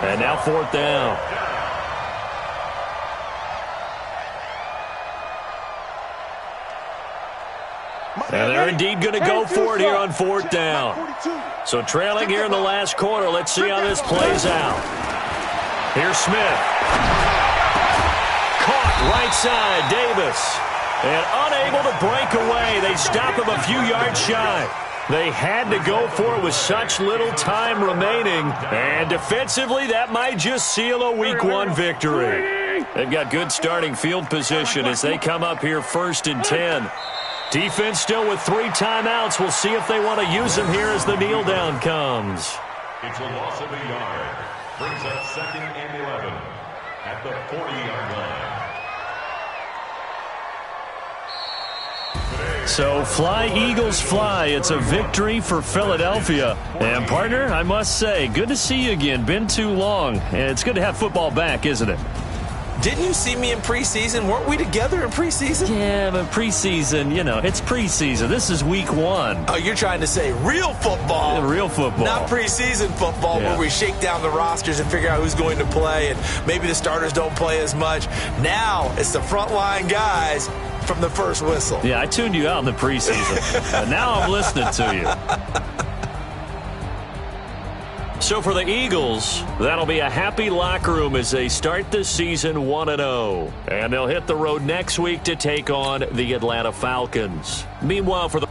And now 4th down. And they're indeed going to go for it here on 4th down. So trailing here in the last quarter. Let's see how this plays out. Here's Smith. Caught right side, Davis. And unable to break away. They stop him a few yards shy. They had to go for it with such little time remaining. And defensively, that might just seal a Week 1 victory. They've got good starting field position as they come up here 1st and 10. Defense still with 3 timeouts. We'll see if they want to use them here as the kneel down comes. It's a loss of a yard. Brings up 2nd and 11 at the 40-yard line. So fly, Eagles, fly. It's a victory for Philadelphia. And, partner, I must say, good to see you again. Been too long. And it's good to have football back, isn't it? Didn't you see me in preseason? Weren't we together in preseason? Yeah, but preseason, you know, it's preseason. This is Week 1. Oh, you're trying to say real football. Yeah, real football. Not preseason football where we shake down the rosters and figure out who's going to play, and maybe the starters don't play as much. Now it's the frontline guys from the first whistle. Yeah, I tuned you out in the preseason. And now I'm listening to you. So for the Eagles, that'll be a happy locker room as they start this season 1-0. And they'll hit the road next week to take on the Atlanta Falcons. Meanwhile, for the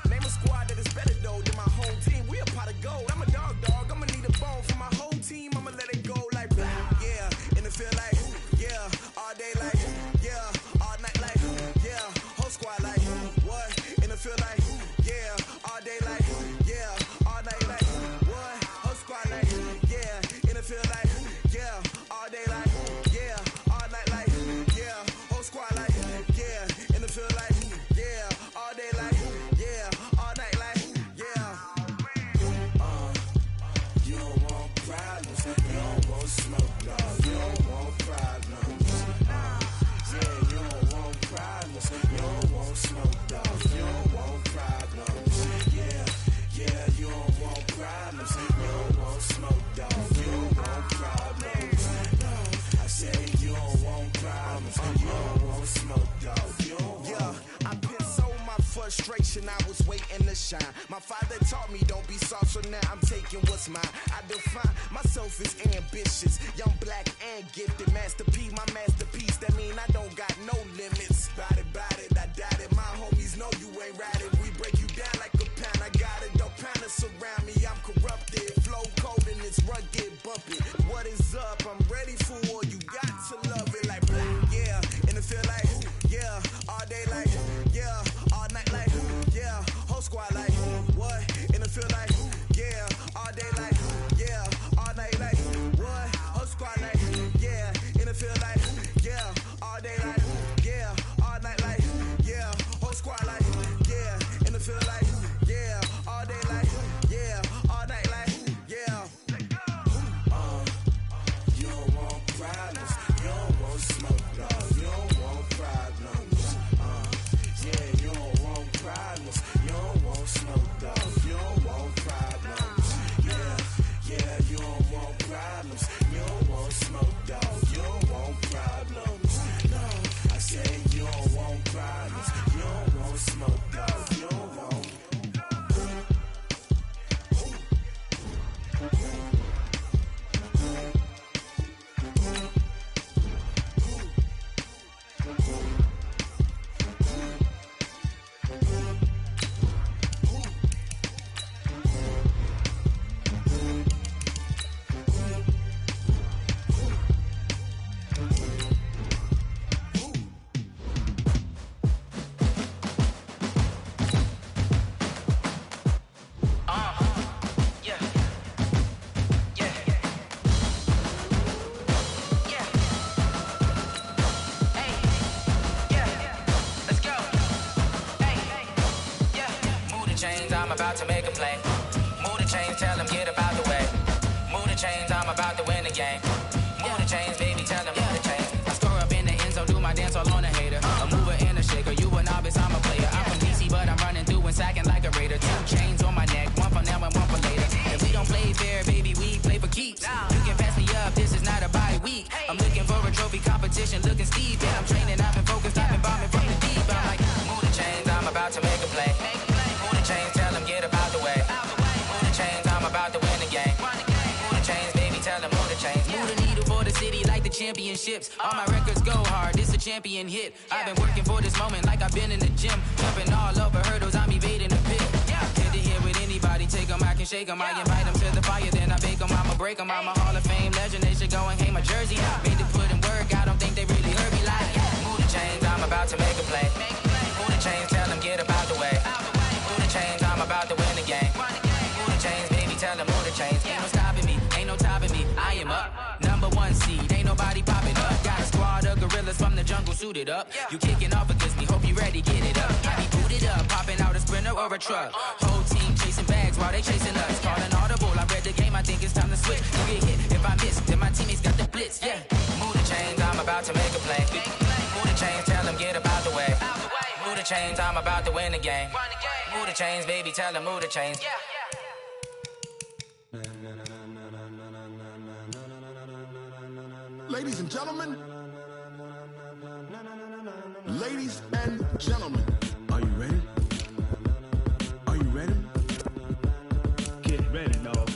Name a squad that is better though than my home team. We a pot of gold. I'm a dog. I'ma need a bone for my generation, I was waiting to shine. My father taught me don't be soft, so now I'm taking what's mine. I define myself as ambitious, young, black, and gifted. Masterpiece, my masterpiece, that mean I don't got no limits. Bout it, I doubt it. My homies know you ain't right it. We break you down like a pound. I got it, don't pound us around me. I'm corrupted, flow cold and it's rugged, bumpy. What is up? I'm ready for all you got to love it like black, yeah. And it feel like, yeah, all day like, yeah, all night like, yeah, whole squad like, what? And it feel like, yeah, all day like, yeah, all night like, what? Whole squad like, yeah, and it feel like, yeah, all day like, yeah, all night like, yeah, whole squad like, yeah, and it feel like, yeah, all day like, yeah, all night like, yeah. You don't want problems, you don't want smoke, dog, you don't want problems. Yeah, you don't want problems, you don't want smoke, dog, you don't want problems. Yeah, you don't want problems, you don't want smoke, dog, you don't want problems. No, I say you don't want problems, you don't want smoke, dog, you don't want. I'm about to make a play. Move the chains, tell them get up out the way. Move the chains, I'm about to win the game. Move the chains, baby, tell them move the chains. I score up in the end zone, do my dance all on a hater. A mover and a shaker, you a novice, I'm a player. I'm from DC, but I'm running through and sacking like a raider. 2 chains on my neck, one for now and one for later. If we don't play fair, baby, we play for keeps. You can pass me up, this is not a bye week. I'm looking for a trophy competition, looking steep. And I'm training, I've been focused, I've been bombing from the deep. I'm like, move the chains, I'm about to make a play. Move the chains, tell them get up out the way. Move the chains, I'm about to win the game. Move the chains, baby, tell them move the chains. Move the needle for the city like the championships. All my records go hard, this a champion hit. I've been working for this moment like I've been in the gym. Jumping all over hurdles, I'm evading the pit. Head to head with anybody, take them, I can shake them. I invite them to the fire, then I bake them, I'ma break them. I'm a Hall of Fame legend, they should go and hang my jersey. Made to put in work, I don't think they really heard me like. Move the chains, I'm about to make a play. Move the chains, tell them get up out the way. Move the chains, I'm about to win the game. Move the chains, baby, tell them move the chains. Ain't no stopping me, ain't no topping me. I am up, number 1 seed, ain't nobody popping up. Got a squad of gorillas from the jungle suited up. You kicking off against me, hope you ready, get it up. I be booted up, popping out a Sprinter or a truck. Whole team chasing bags while they chasing us. Calling audible, I read the game, I think it's time to switch. You get hit, if I miss, then my teammates got the blitz, yeah. Move the chains, I'm about to make a play. Move the chains, tell them get up out the way. Move the chains, I'm about to win the game. Move the chains, baby, tell them move the chains. Ladies and gentlemen, ladies and gentlemen, are you ready? Are you ready? Get ready, dog.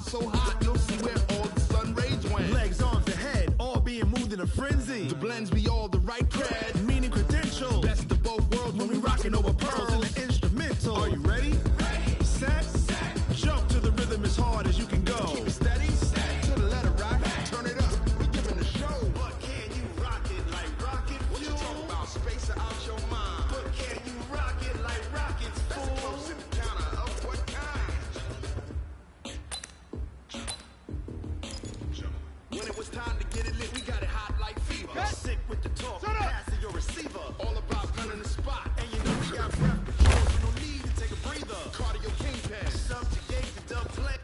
So hot, you'll see where all the sun rays went. Legs, arms, the head, all being moved in a frenzy. The blends be all the right cred, meaning credentials. Best of both worlds when we rockin' over pearls in the instrumental. Are you ready? Ready. Set. Jump to the rhythm as hard as you can go. Keep it steady. To the letter rock. Turn it up. We giving the show. But can you rock it like rocket fuel? What you talking about? Space out your mind. But can you rock it like rockets fuel? That's a close encounter of what kind? When it was time to get it lit, we got it hot like fever. Sick with the talk, passing your receiver. All about running the spot. And you know we got breath control, so no need to take a breather. Cardio kingpin, subjugate the dub play.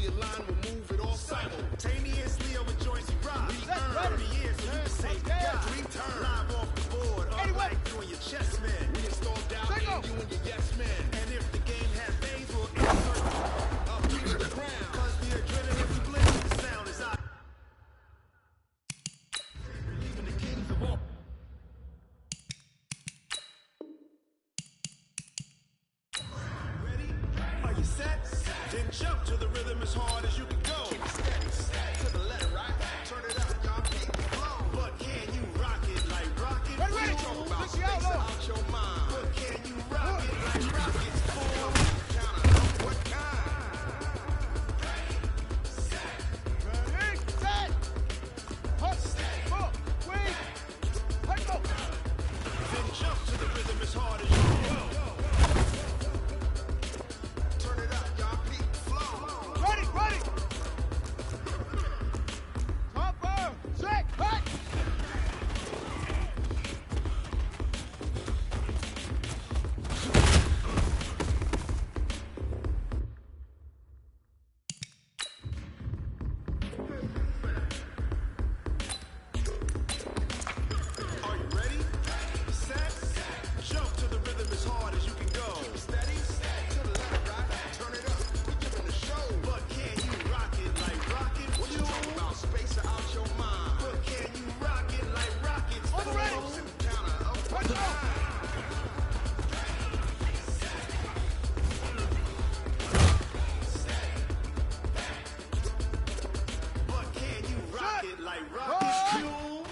your line will move it all simultaneously over joints you rock. We earn the years so you can say you got. Return live off the board, unlike you and your chess man. We installed down in you and your yes man. And if the game has days, we'll insert up to the ground. Cause the adrenaline we blend, the sound is out. Even the kings of all. Ready? Are you set? Then jump to the rhythm as hard as you can go. Keep it steady, to the letter, right? Turn it up, y'all keep it flow. But can you rock it like rocket? What are you talking about? Space out your mind. But can you rock it like rockets? Full counter, what kind? Ready, set, hut, move, wait, hut, go. Then jump to the rhythm as hard as you can go. Turn it up, y'all keep it flow. Ready, ready. Topper, set, hut. Are you ready? Set, jump to the rhythm as hard as you can go. Keep it steady, to the left, right? Turn it up, we giving the show. But can you rock it like rocket? What you talking about? Space out your mind. But can you rock it like rockets? On the ready. Full counter up, what kind? But can you rock it like rockets? Cool.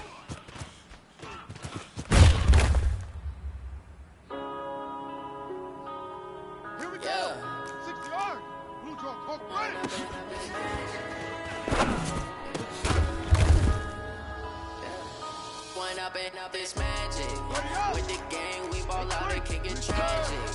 Here we go. 60 yard. Blue draw, Hulk, ready. One up and up is magic. Ready up. With the gang, we ball out, it can get tragic.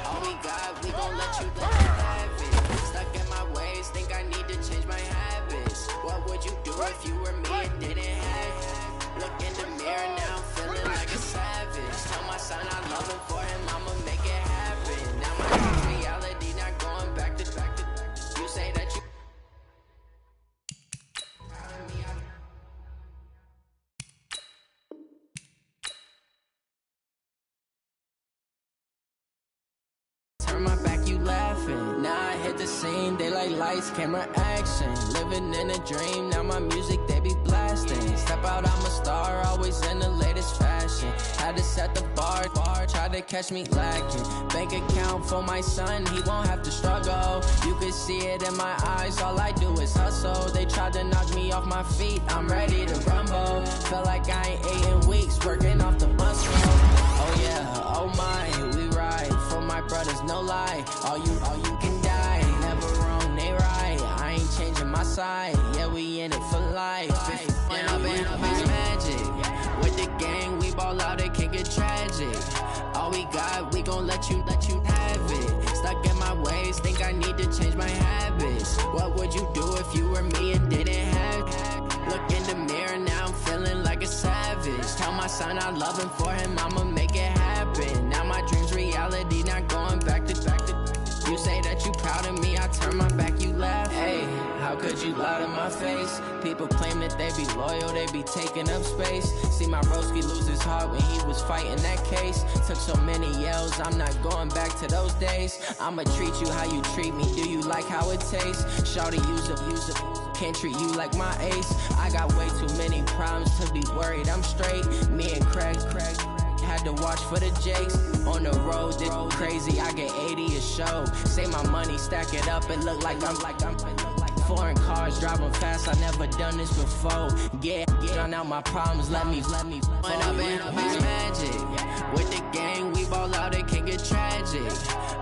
All we got, we gon' let you have it. Stuck in my ways, think I need to change my habits. What would you do if you were me and didn't have it? Look in the mirror now, I'm feeling like a savage. Tell my son I love him, for him I'ma make it happen. Now my dream's reality, not going back to. You say that you. Turn my back, you laughing. Now I hit the scene, they like lights, camera, action. Living in a dream, now my music, they be blasting. Step out, I'm a star, always in the latest fashion. Had to set the bar, try to catch me lacking. Bank account for my son, he won't have to struggle. You can see it in my eyes, all I do is hustle. They tried to knock me off my feet, I'm ready to rumble. Felt like I ain't ate in weeks, working off the muscle. Oh yeah, oh my, we ride for my brothers, no lie. All you can die, never wrong, they right. I ain't changing my side, yeah, we in it for life. When up and up is magic. With the gang, we ball out, it can get tragic. All we got, we gon' let you have it. Stuck in my ways, think I need to change my habits. What would you do if you were me and didn't have it? Look in the mirror, now I'm feeling like a savage. Tell my son I love him, for him I'ma make it happen. Now my dream's reality, not going back to. You say that you proud of me, I turn my back, you laugh. Hey, how could you lie to my face? People claim that they be loyal, they be taking up space. See my broski lose his heart when he was fighting that case. Took so many yells, I'm not going back to those days. I'ma treat you how you treat me, do you like how it tastes? Shawty, use it, can't treat you like my ace. I got way too many problems to be worried, I'm straight. Me and Craig had to watch for the Jakes. On the road, this crazy, I get 80 a show. Say my money, stack it up, it look like I'm foreign cars, driving fast, I never done this before. Get drown out my problems, let me When up and up is magic. With the gang, we ball out, it can get tragic.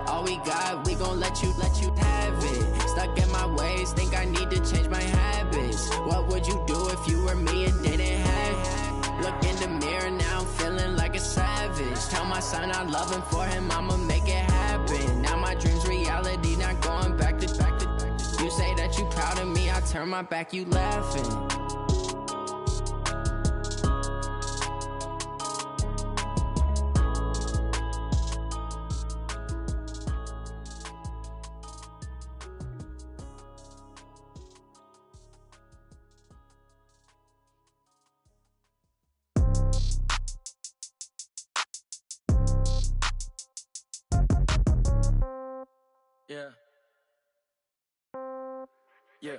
All we got, we gon' let you have it. Stuck in my ways, think I need to change my habits. What would you do if you were me and didn't have it? Look in the mirror, now I'm feeling like a savage. Tell my son I love him, for him I'ma make it happen. Now my dream's reality, not going back to. You say that you proud of me, I turn my back, you laughing. Yeah. Yeah.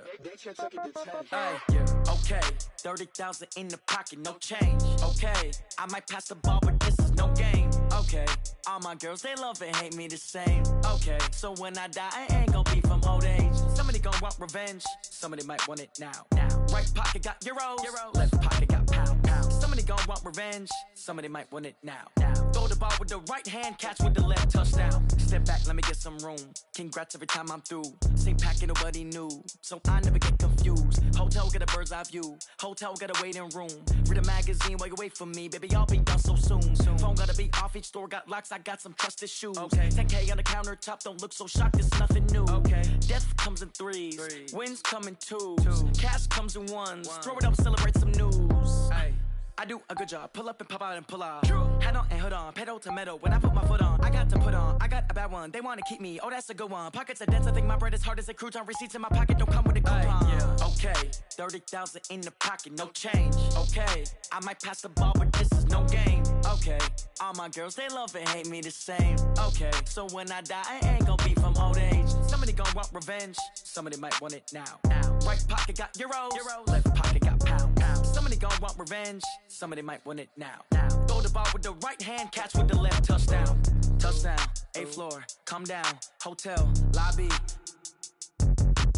Hey, yeah. Okay, 30,000 in the pocket, no change. Okay, I might pass the ball, but this is no game. Okay, all my girls, they love and hate me the same. Okay, so when I die, I ain't gon' be from old age. Somebody gon' want revenge, somebody might want it now. Right pocket got euros, left pocket got pound. Somebody gon' want revenge, somebody might want it now. Throw the ball with the right hand, catch with the left, touchdown. Step back, let me get some room. Congrats every time I'm through. Same packet, nobody knew, so I never get confused. Hotel get a bird's eye view. Hotel get a waiting room. Read a magazine while you wait for me, baby. I'll be done so soon. Phone gotta be off. Each store got locks. I got some trusted shoes. Okay. 10K on the countertop. Don't look so shocked. It's nothing new. Okay. Death comes in threes. Wins come in twos. Cash comes in ones. Throw it up, celebrate some news. Hey. I do a good job. Pull up and pop out and pull out. Head on and hood on. Pedal to metal. When I put my foot on, I got to put on. I got a bad one. They want to keep me. Oh, that's a good one. Pockets are dense. I think my bread is hard as a crouton. Receipts in my pocket don't come with a coupon. Yeah. Okay. 30,000 in the pocket. No change. Okay. I might pass the ball, but this is no game. Okay. All my girls, they love and hate me the same. Okay. So when I die, I ain't gon' be from old age. Somebody gon' want revenge. Somebody might want it now. Right pocket got euros. Left pocket got pound. Somebody gon' want revenge. Somebody might want it now. Throw the ball with the right hand, catch with the left, touchdown. Touchdown, 8th floor, come down, hotel, lobby.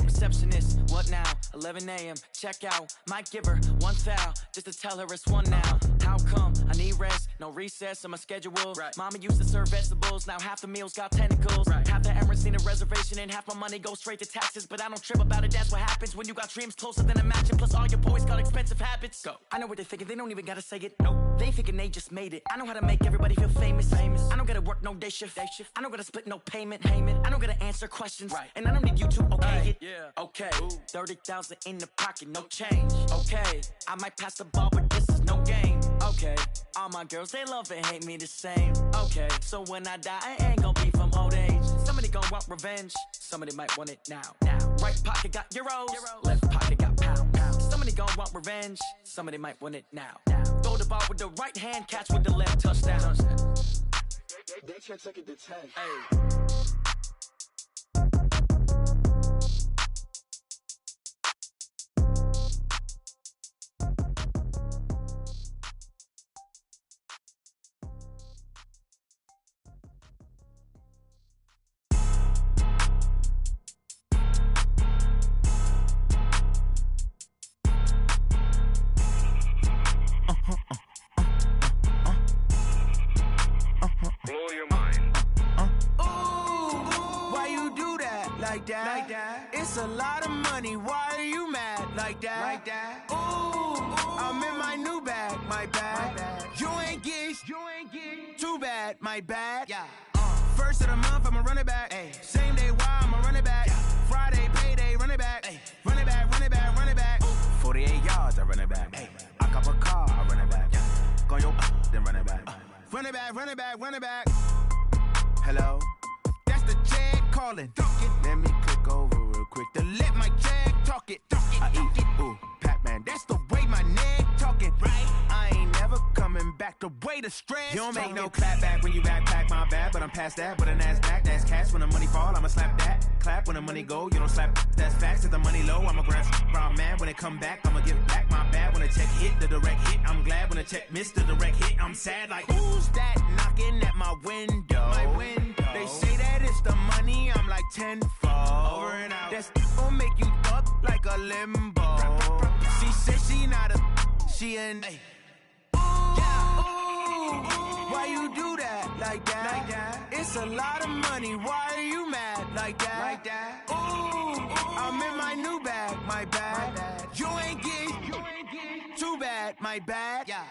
Receptionist, what now? 11 a.m., check out. Might give her one foul, just to tell her it's one now. How come? I need rest, no recess in my schedule. Right. Mama used to serve vegetables, now half the meals got tentacles. Right. Half the Emirates need a reservation and half my money goes straight to taxes. But I don't trip about it, that's what happens when you got dreams closer than a match. And plus all your boys got expensive habits. Go. I know what they're thinking, they don't even gotta say it. Nope. They ain't thinking they just made it. I know how to make everybody feel famous. I don't gotta work no day shift. I don't gotta split no payment. I don't gotta answer questions. Right. And I don't need you to okay it. Yeah. Okay, 30,000 in the pocket, no change. Okay, I might pass the ball, but this is no game. Okay, all my girls, they love and hate me the same. Okay, so when I die, I ain't gon' be from old age. Somebody gon' want revenge, somebody might want it now. Right pocket got euros, left pocket got pound. Somebody gon' want revenge, somebody might want it now. Throw the ball with the right hand, catch with the left, touchdown. They can't take it to 10. Hey. It's a lot of money, why are you mad like that? Ooh, I'm in my new bag, my bad. You ain't get too bad, my bad. Yeah. First of the month, I'ma run it back. Ay. Same day, why I'ma run it back. Yeah. Friday, payday, run it back. Ay. Run it back, run it back, run it back. 48 yards, I run it back. Ay. I cop a car, I run it back. Yeah. Go your then run it back. Run it back, run it back, run it back. Hello? That's the check calling. Let me click over real quick to let my check talk it. I eat it, ooh, Pac-Man. That's the way my neck talking. Right? I ain't never coming back the way the stress. You don't make no clap back when you backpack, my bad. But I'm past that with a NASDAQ. That's cash when the money fall, I'ma slap that. Clap when the money go, you don't slap. That's facts. If the money low, I'ma grab brown man. When it come back, I'ma give back my bad. When the check hit, the direct hit. I'm glad when the check missed the direct hit. I'm sad like, who's that knocking at my window? My window. They say that it's the money, I'm like tenfold. Over and out. That's gon' make you up like a limbo. She said she not a, she an. Ay. Why you do that like that? It's a lot of money, why are you mad like that? Ooh, I'm in my new bag, my bad. You ain't get too bad, my bad. Yeah.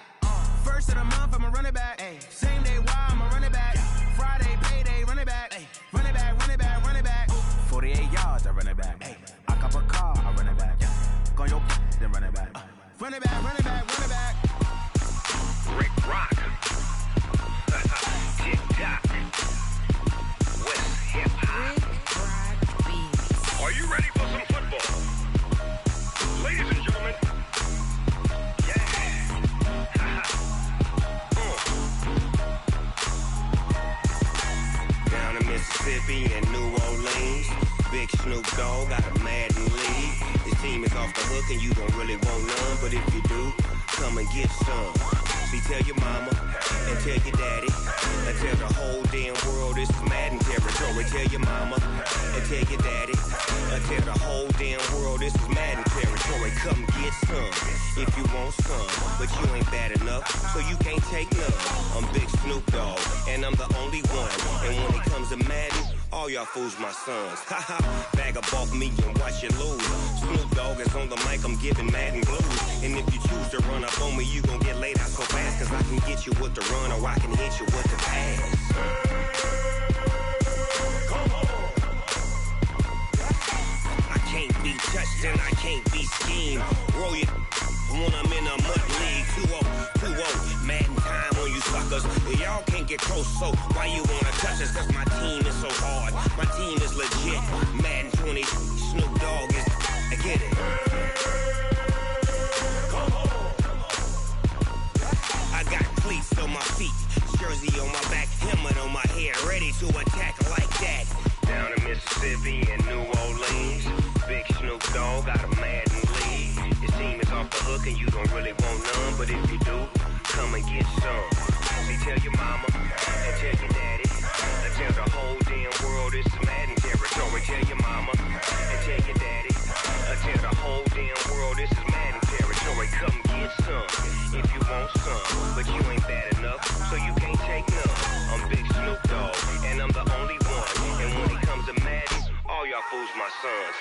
First of the month, I'ma run it back. Ay. Same day, why I'ma run it back. Friday, payday, run it back. Ay. Run it back, run it back, run it back. 48 yards, I run it back. Ay. I cop a car, I run it back. Go your then run it back. Run it back, run it back, run it back. Rick Rock. Tick-tock. West hip-hop. Rick Rock Beats. Are you ready for some football? Ladies and gentlemen. Down in Mississippi and New Orleans. Big Snoop Dogg got a Madden league. His team is off the hook and you don't really want none, but if you do, come and get some. See, tell your mama and tell your daddy and tell the whole damn world this is Madden territory. Tell your mama and tell your daddy and tell the whole damn world this is Madden territory. Come get some if you want some, but you ain't bad enough, so you can't take none. I'm Big Snoop Dogg and I'm the only one. And when it comes to Madden, all y'all fools my sons. Haha, bag up off me and watch you lose. Snoop Dogg is on the mic, I'm giving Madden blues. And if you choose to run up on me, you gon' get laid out so fast. Cause I can get you with the run or I can hit you with the pass. I can't be touched and I can't be schemed. Roll it when I'm in a mud league. 2-0, 2-0, Madden time on you suckers. Y'all can't get close, so why you wanna touch us? Cause my team is so hard, my team is legit. Madden 20, Snoop Dogg is, I get it. I got cleats on my feet, jersey on my back, helmet on my head, ready to attack like that. Down in Mississippi and New Orleans, Big Snoop Dogg got a Madden league. His team is off the hook and you don't really want none, but if you do, come and get some. See, tell your mama and tell your daddy and tell the whole damn world this is Madden territory. Tell your mama and tell your daddy and tell the whole damn world this is Madden territory. Come get some if you want some, but you ain't bad enough, so you can't take none. I'm Big Snoop Dogg and I'm the only one. And when it comes to Madden, all y'all fools my sons.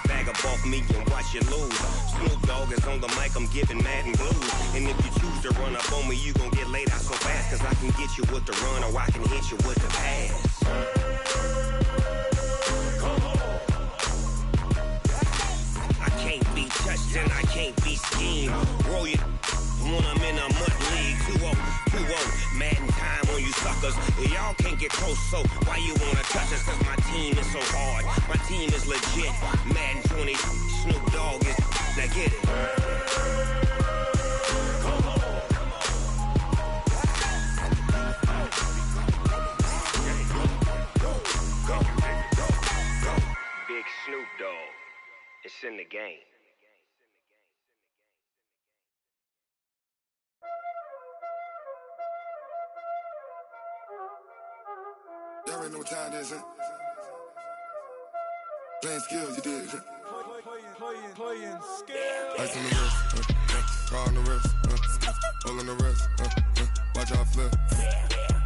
Bag up off me and watch you lose. Snoop Dogg is on the mic, I'm giving Madden blues. And if you choose to run up on me, you gon' get laid out so fast. Cause I can get you with the run or I can hit you with the pass. I can't be touched and I can't be schemed. Roll it when I'm in a mud league. 2-0, 2-0, Madden time on you suckers. Y'all can't get close, so why you wanna touch us? Cause my team is so hard, my team is legit. Madden 20, Snoop Dogg is, now get it. Big Snoop Dogg, it's in the game. Y'all already know what time it is, huh? Playing skills, you did. Playing skills. Ice on the wrist, car on the wrist, hole in the wrist, watch out flip,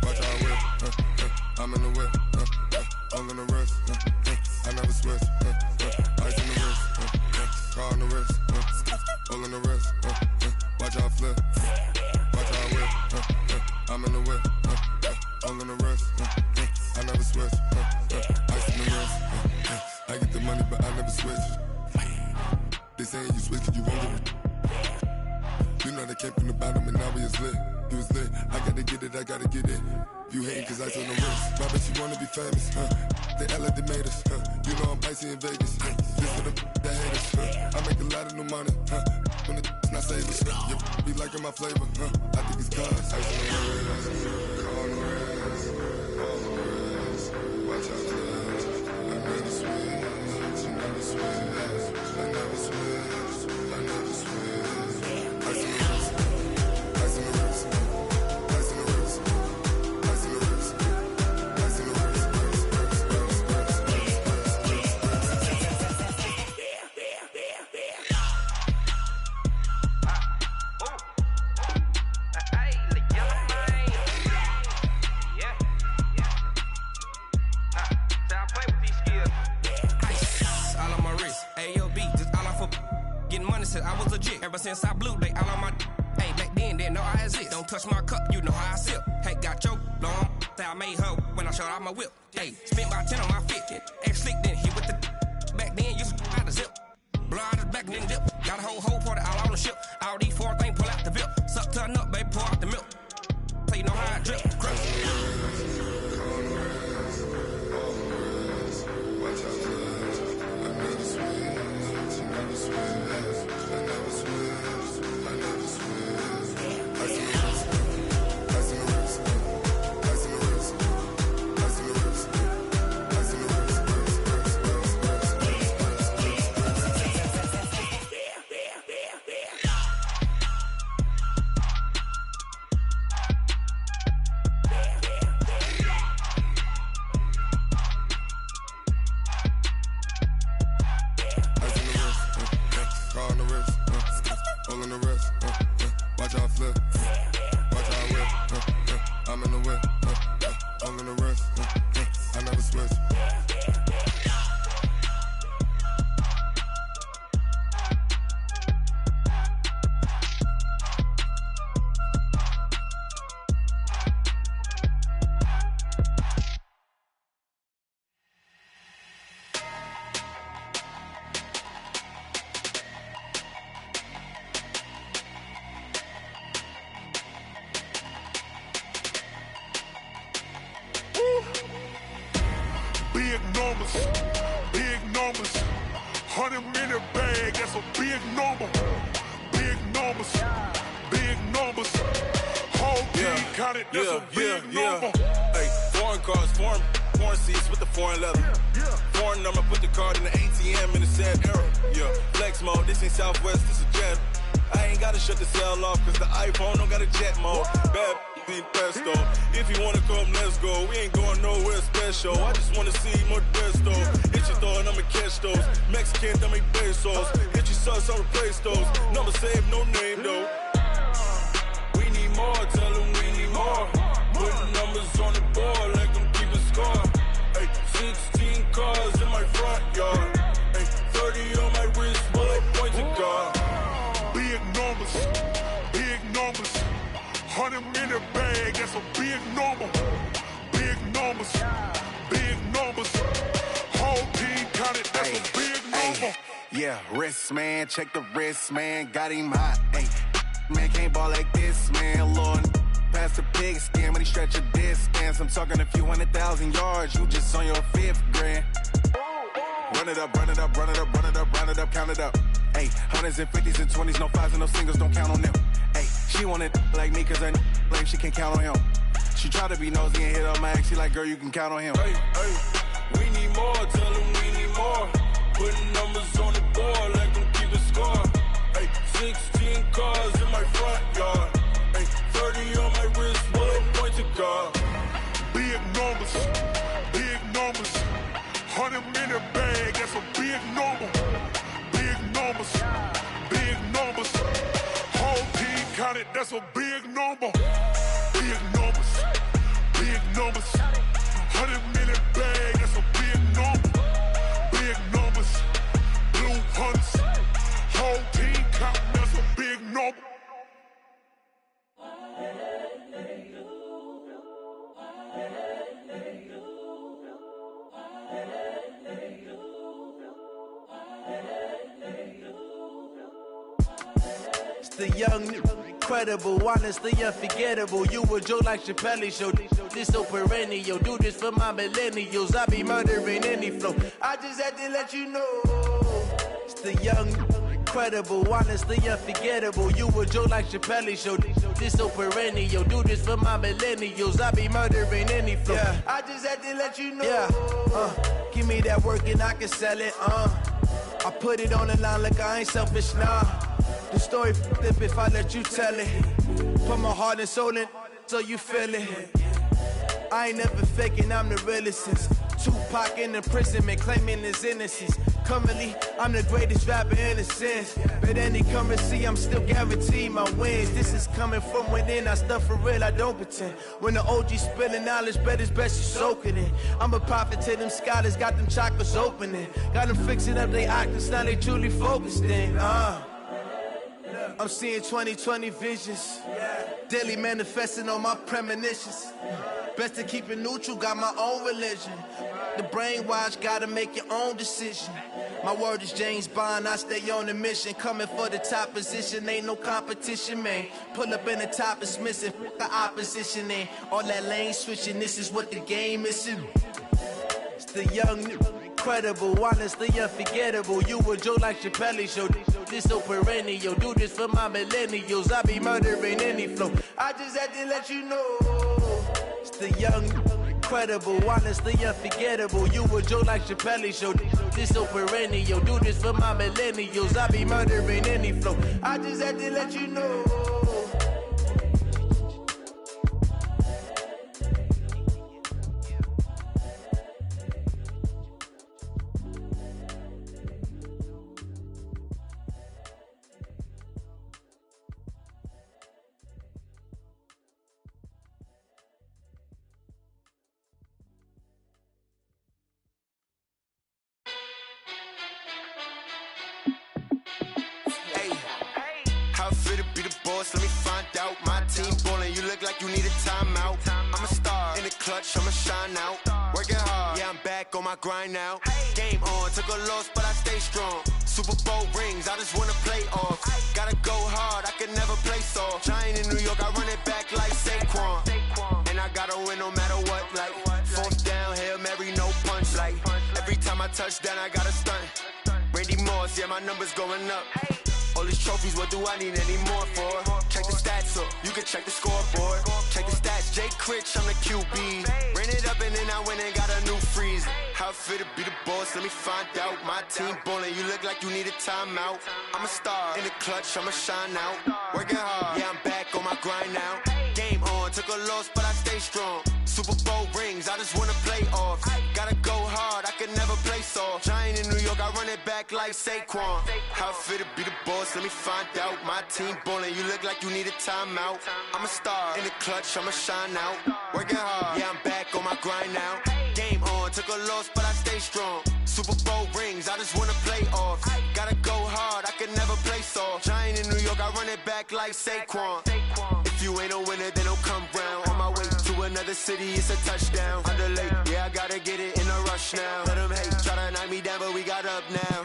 watch out whip, I'm in the whip, hole in the wrist, I never switch, ice on the wrist, car on the wrist, hole in the wrist, watch out flip, watch out whip, I'm in the whip, hole in the wrist, I never switch, ice on the wrist, I get the money but I never switch. They saying you switch, you won't get it. You know they came from the bottom and now we is lit. You was lit, I gotta get it, I gotta get it. You hating cause I told the wrist. My bitch, you wanna be famous, They Ella, they made us, You know I'm icy in Vegas, This for the that hate us, I make a lot of new money, When it's not savings, You be liking my flavor, I think it's cause ice on the wrist, car on the wrist, all the wrist, watch out flash, I never switch, I never switch, I never switch, I never switch, ice on the wrist, ice on the wrist, ice on the wrist, ice on the wrist, ice on the wrist, I was legit. Ever since I blew, they all on my. Hey, back then, didn't know I exist. Don't touch my cup, you know how I sip. Hey, got your long. I made her when I showed out my whip. Hey, spent about 10 on my fit. Ex slick, then hit with the. Back then, used to out the zip. Blow out his back, then dip. Got a whole party all on the ship. All these four things, pull out the VIP. Suck to a nut, baby, pour out the milk. So you know how I drip. big numbers, big numbers. 100-minute bag, that's a big number. Big numbers, big numbers. Whole team counted, that's a big number. Hey, foreign cars, foreign seats with the foreign leather. Foreign number, put the card in the ATM in the sad era. Yeah, flex mode, this ain't Southwest, this is Jet. I ain't gotta shut the cell off, cause the iPhone don't got a jet mode. Bad be pesto. If you wanna come, let's go. We ain't going nowhere special. I just wanna see more desto. Hit your throw and I'ma catch those. Mexican, dummy pesos. Hit your sus, I'll replace those. Number saved, no name though. We need more, tell them we need more. Put numbers on the board, let them keep a score. Hey, 16 cars in my front yard. Hey, 30 on my wrist, bullet point to God. Big numbers, big numbers. 100-minute bag, that's a big number. Big numbers, big numbers. Whole team counted, that's a big number. Yeah, wrist man, check the wrist man, got him hot. Ay, man can't ball like this, man. Lord, past the pig skin when he stretch a distance. I'm talking a few 100,000 yards, you just on your 5th grand. Run it up, run it up, run it up, run it up, run it up, count it up. Ay, 100s and 50s and 20s, no 5s and no singles, don't count on them. Ay, she want it like me cause I like she can count on him. She try to be nosy and hit up my ex, she like, girl, you can count on him. Hey, we need more, tell them we need more. Putting numbers on the board, let them keep a score. Hey, 16 cars in my front yard. Hey, 30 on my wrist, bullet point to God. Big numbers, big numbers. 100-minute bag, that's a big number. Big numbers, big numbers. Whole team counted, that's a big number. Big numbers, big numbers. 100-minute bag, that's a big number. Big numbers, blue hunts. Whole team counting, that's a big number. The young, incredible, honestly unforgettable. You a Joe like Chappelle show. This so perennial. Do this for my millennials. I be murdering any flow. I just had to let you know. It's the young, incredible, honestly unforgettable. You a Joe like Chappelle show. This so perennial. Do this for my millennials. I be murdering any flow. Yeah. I just had to let you know. Yeah. Give me that work and I can sell it. I put it on the line like I ain't selfish, nah. The story flip if I let you tell it. Put my heart and soul in so you feel it. I ain't never faking, I'm the realest since Tupac in imprisonment, claiming his innocence. Currently, I'm the greatest rapper in a sense. But any currency, I'm still guaranteed my wins. This is coming from within, I stuff for real, I don't pretend. When the OG spilling knowledge, bet it's best you soak it in. I'm a prophet to them scholars, got them chakras opening. Got them fixing up they octaves, now they truly focused in. I'm seeing 2020 visions. Daily manifesting on my premonitions. Best to keep it neutral, got my own religion. The brainwash, gotta make your own decision. My word is James Bond, I stay on a mission. Coming for the top position, ain't no competition, man. Pull up in the top is missing, the opposition in. All that lane switching, this is what the game is. It's the young, incredible, honestly unforgettable. You a Joe like Chappelle show. This so perennial. Do this for my millennials. I be murdering any flow. I just had to let you know. It's the young, incredible, honestly unforgettable. You a Joe like Chappelle show. This so perennial. Do this for my millennials. I be murdering any flow. I just had to let you know. Let me find out. My team ballin', you look like you need a timeout. I'm a star in the clutch, I'ma shine out. Working hard, yeah, I'm back on my grind now. Game on, took a loss, but I stay strong. Super Bowl rings, I just wanna play off. Gotta go hard, I can never play soft. Giant in New York, I run it back like Saquon. And I gotta win no matter what, like 4th down, Hail Mary, no punch, like Every time I touch down, I got a stunt. Randy Moss, yeah, my numbers going up. All these trophies, what do I need any more for? Check the stats up, you can check the scoreboard. Check the stats, Jay Critch, I'm the QB. Ran it up and then I went and got a new freeze. How it feel to be the boss, let me find out. My team ballin', you look like you need a timeout. I'm a star, in the clutch, I'ma shine out. Working hard, yeah, I'm back on my grind now. Game on, took a loss, but I stay strong. Super Bowl rings, I just wanna play off. Gotta go hard, I can never play soft. Giant in New York, I run it back like Saquon. How it feel to be the boss, let me find out. My team ballin', you look like you need a timeout. I'm a star, in the clutch, I'ma shine out. Working hard, yeah, I'm back on my grind now. Game on, took a loss, but I stay strong. Super Bowl rings, I just wanna play off. Gotta go hard, I can never play soft. Giant in New York, I run it back like Saquon. If you ain't a winner, then don't come round. On my way to another city, it's a touchdown. Underlay, yeah, I gotta get it in a rush now. Let them hate, try to knock me down, but we got up now.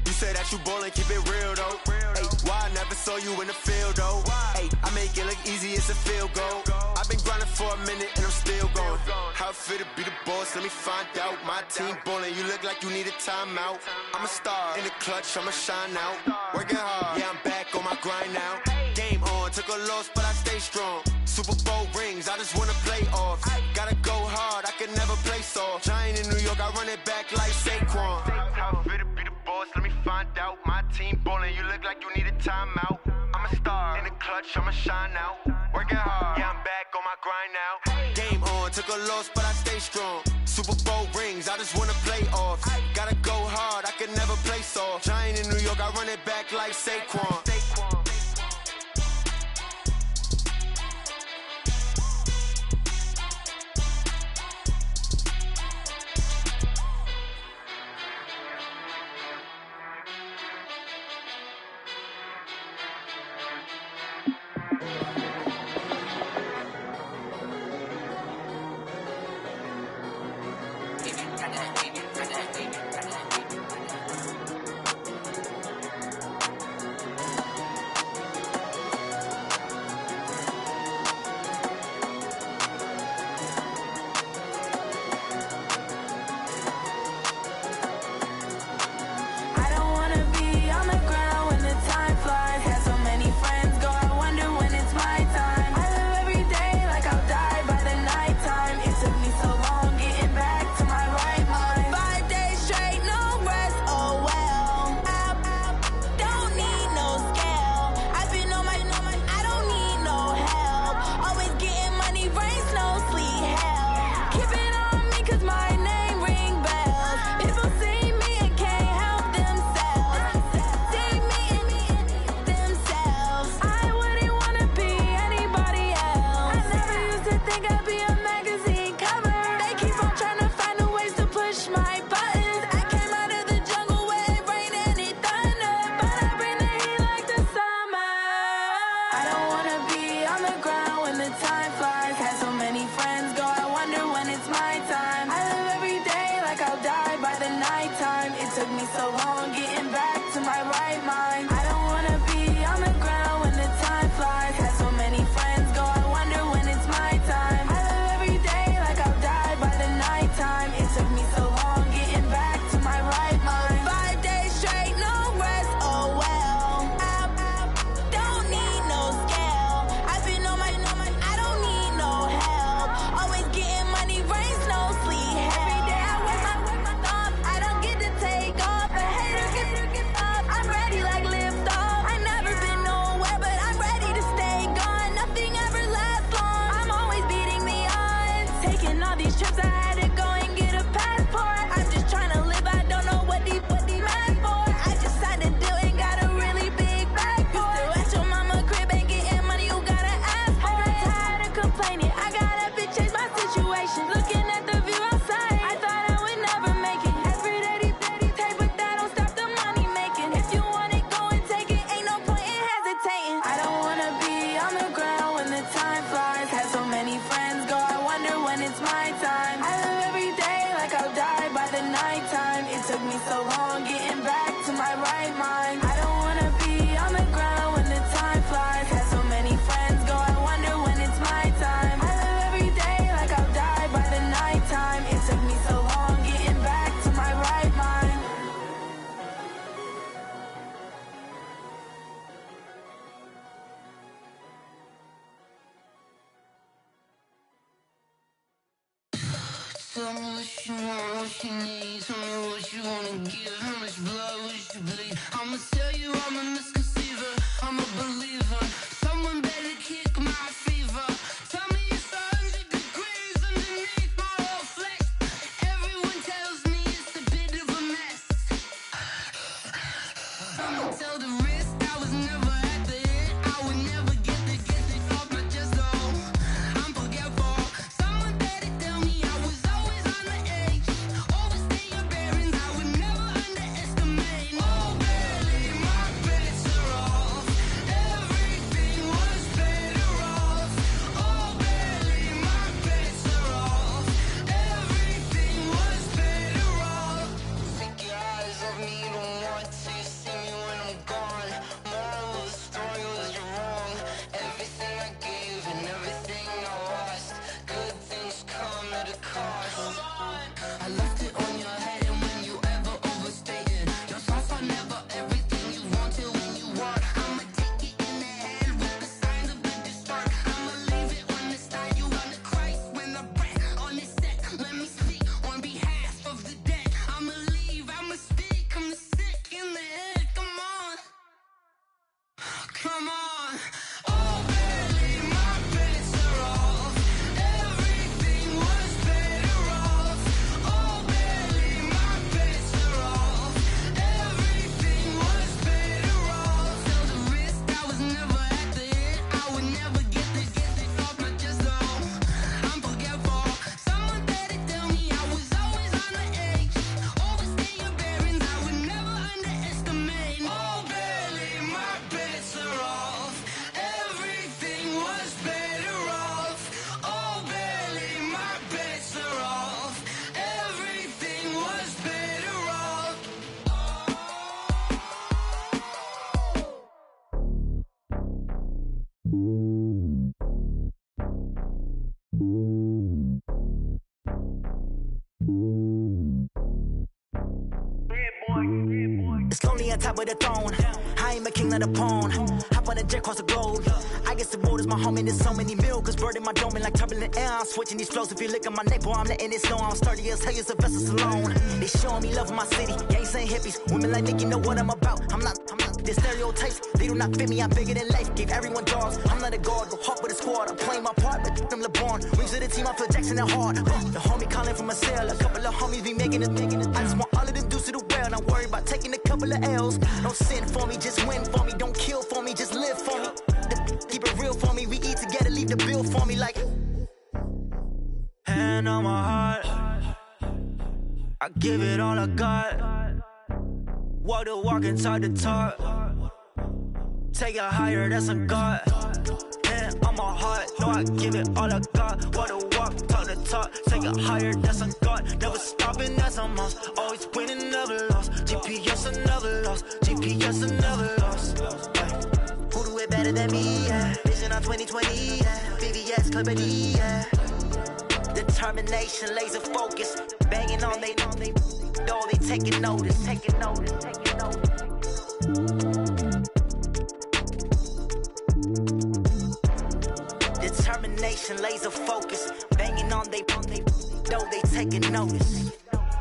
You say that you ballin', keep it real though. Hey, why I never saw you in the field though? Hey, I make it look easy, it's a field goal. I've been grinding for a minute and I'm still going. How it feel to be the boss, let me find out. My team ballin', you look like you need a timeout. I'm a star, in the clutch, I'ma shine out. Working hard, yeah, I'm back on my grind now. Game on, took a loss, but I stay strong. Super Bowl rings, I just wanna play off. Gotta go hard, I can never play soft. Giant in New York, I run it back like Saquon. How it feel to be the boss, let me find out. My team ballin', you look like you need a timeout. I'm a star, in the clutch, I'ma shine out. Working hard, yeah, I'm back on my grind now. Game on, took a loss, but I stay strong. Super Bowl rings, I just wanna play off. Gotta go hard, I can never play soft. Giant in New York, I run it back like Saquon. Ready like you want, what you need. Tell me what you wanna give. How much blood would you bleed? I'ma tell you I'm a misconceiver. I'm a believer. Someone better kick my fever. Tell me it's 100 degrees underneath my whole flesh. Everyone tells me it's a bit of a mess. I'ma tell the risk I was never at the end. I would never get it off my chest though. I'm forgetful. Someone better tell me I was always on the edge. Overstay your bearings, I would never underestimate. Oh, barely, my bets are off. Everything was better off. Oh, barely, my bets are off. Everything was better off. Take your eyes off me, don't want to see me when I'm gone. Moral of the story was you're wrong. Everything I gave and everything I lost. Good things come at a cost. I left it on your head, and when you ever overstated, your thoughts are never everything you wanted when you want. I'ma take it in the head with the signs of the distort. I'ma leave it on the side. You on the Christ when the breath on this set. Let me speak on behalf of the dead. I'ma leave, I'ma speak. I'm the sick in the head. Come on, come on. Oh, barely, my bets are off. Everything was better off. Oh, barely, my bets are off. Everything was better off. Tell the risk I was never at the end. I would never get it off my chest though. I'm forgetful. Someone better tell me I was always on the edge. Overstay your bearings, I would never underestimate. Oh, barely, my bets are off. Everything was better off. Oh, barely, my bets are off. Everything was better off. It's lonely on top of the throne. I am a king of the pawn. Hop on a jet across the globe. I guess the road is my home and there's so many milk. Bird in my dome and like turbulent air. I'm switching these flows. If you look at my neck, boy, I'm letting it snow. I'm sturdy as hell as Sylvester Stallone. They showing me love in my city. Gangs and hippies. Women like Nick, you know what I'm about. I'm not the stereotypes. They do not fit me. I'm bigger than life. Gave everyone dogs. I'm not a guard. Go hard with a squad. I'm playing my part, but I'm LeBron. Wings of the team. I feel Jackson and hard. The homie calling from a cell. A couple of homies be making it. I just want all of them dudes to do well. Not worry about taking a couple of L's. Don't sin for me, just win for me. Don't kill for me, just live for me. Keep it real for me. We eat together, leave the bill for me like. Hand on my heart, I give it all I got. Walk the walk and talk the talk. Take it higher, that's a God. Hand on my heart, no, I give it all I got. Walk the walk, talk the talk. Take it higher, that's a God. Never stopping, that's a must. Always winning, never lost. GPS, I never lost. GPS, I never lost. Who do it better than me? Yeah. Vision on 2020. Yeah. VVS, Clippity. Yeah. Determination, laser focus. Banging on they know they taking notice. Taking notice. Taking notice. Determination, laser focus. Banging on they know they taking notice.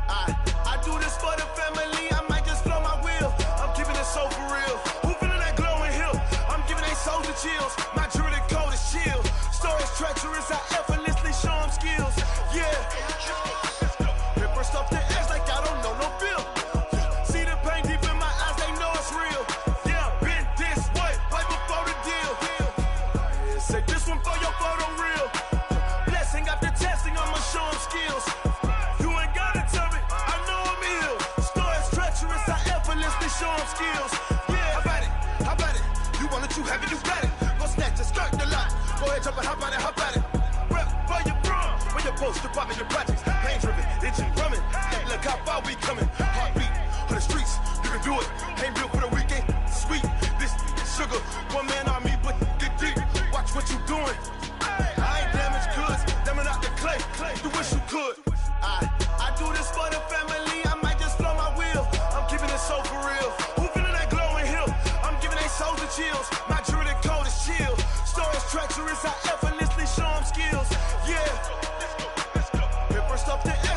I do this for the family. I might just blow my wheel. I'm keeping it so for real. Who feeling that glowing hill? I'm giving they soldier chills. My jewelry code is chill. Stories treacherous. I effortlessly show them skills. Yeah. It burst off the edge like I don't know no feel. See the pain deep in my eyes. They know it's real. Yeah, been this way right before the deal. Say this one for your photo reel. Blessing after testing. I'ma show them skills. You ain't gotta tell me. I know I'm ill. Stories treacherous. I effortlessly show them skills. Yeah, how about it? You want it, you have it, you got it. Go snatch it, skirt the lot. Go ahead, jump it, hop on it, hop at it. Rep for your brum. When your poster popping your projects. Pain driven, engine drumming. Look how far we coming. Heartbeat on the streets. You can do it. Ain't built for the weekend. Sweet, this sugar. One man army, but get deep. Watch what you doing. I ain't damaged goods. Damn it out the clay. You wish you could. I do this for the family. I might just blow my wheel. I'm keeping it so for real. Who feeling that glowing hill? I'm giving they soldier chills. My jewelry code is chill. Stories treacherous. I effortlessly show them skills. Yeah. It burst off the edge.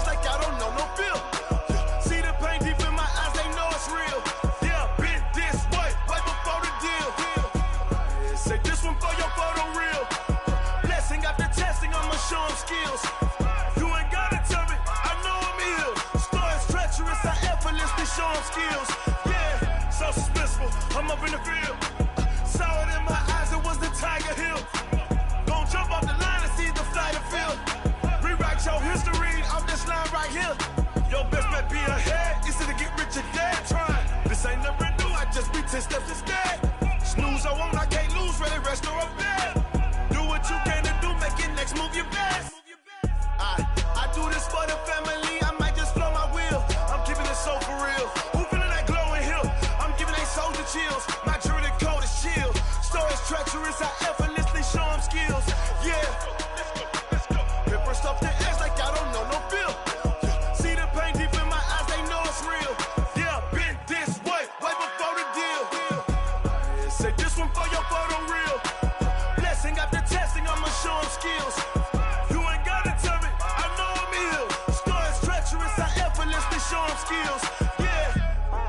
Sean skills. Yeah, so suspenseful. I'm up in the field. Saw it in my eyes, it was the Tiger Hill. Gon' jump off the line and see the fly the field. Rewrite your history off this line right here. Your best bet be ahead, easy to get rich or dead. Trying, this ain't never new, I just be 10 steps instead. Snooze I won't, I can't lose, ready, rest or up bed. Do what you can to do, make your next move your best. I do this for the family, I might just flow my wheel. I'm keeping it so for real. Who feeling that glowing hill? I'm giving they soldier chills. My jewelry code is chill. Stories treacherous, I effortlessly show them skills. Yeah. Paper stuff the edge like I don't know no feel. See the pain deep in my eyes, they know it's real. Yeah, been this way before the deal. Say this one for your photo reel. Blessing after testing, I'ma show them skills. You ain't gotta tell me, I know I'm ill. Stories treacherous, I effortlessly show them skills. Yeah.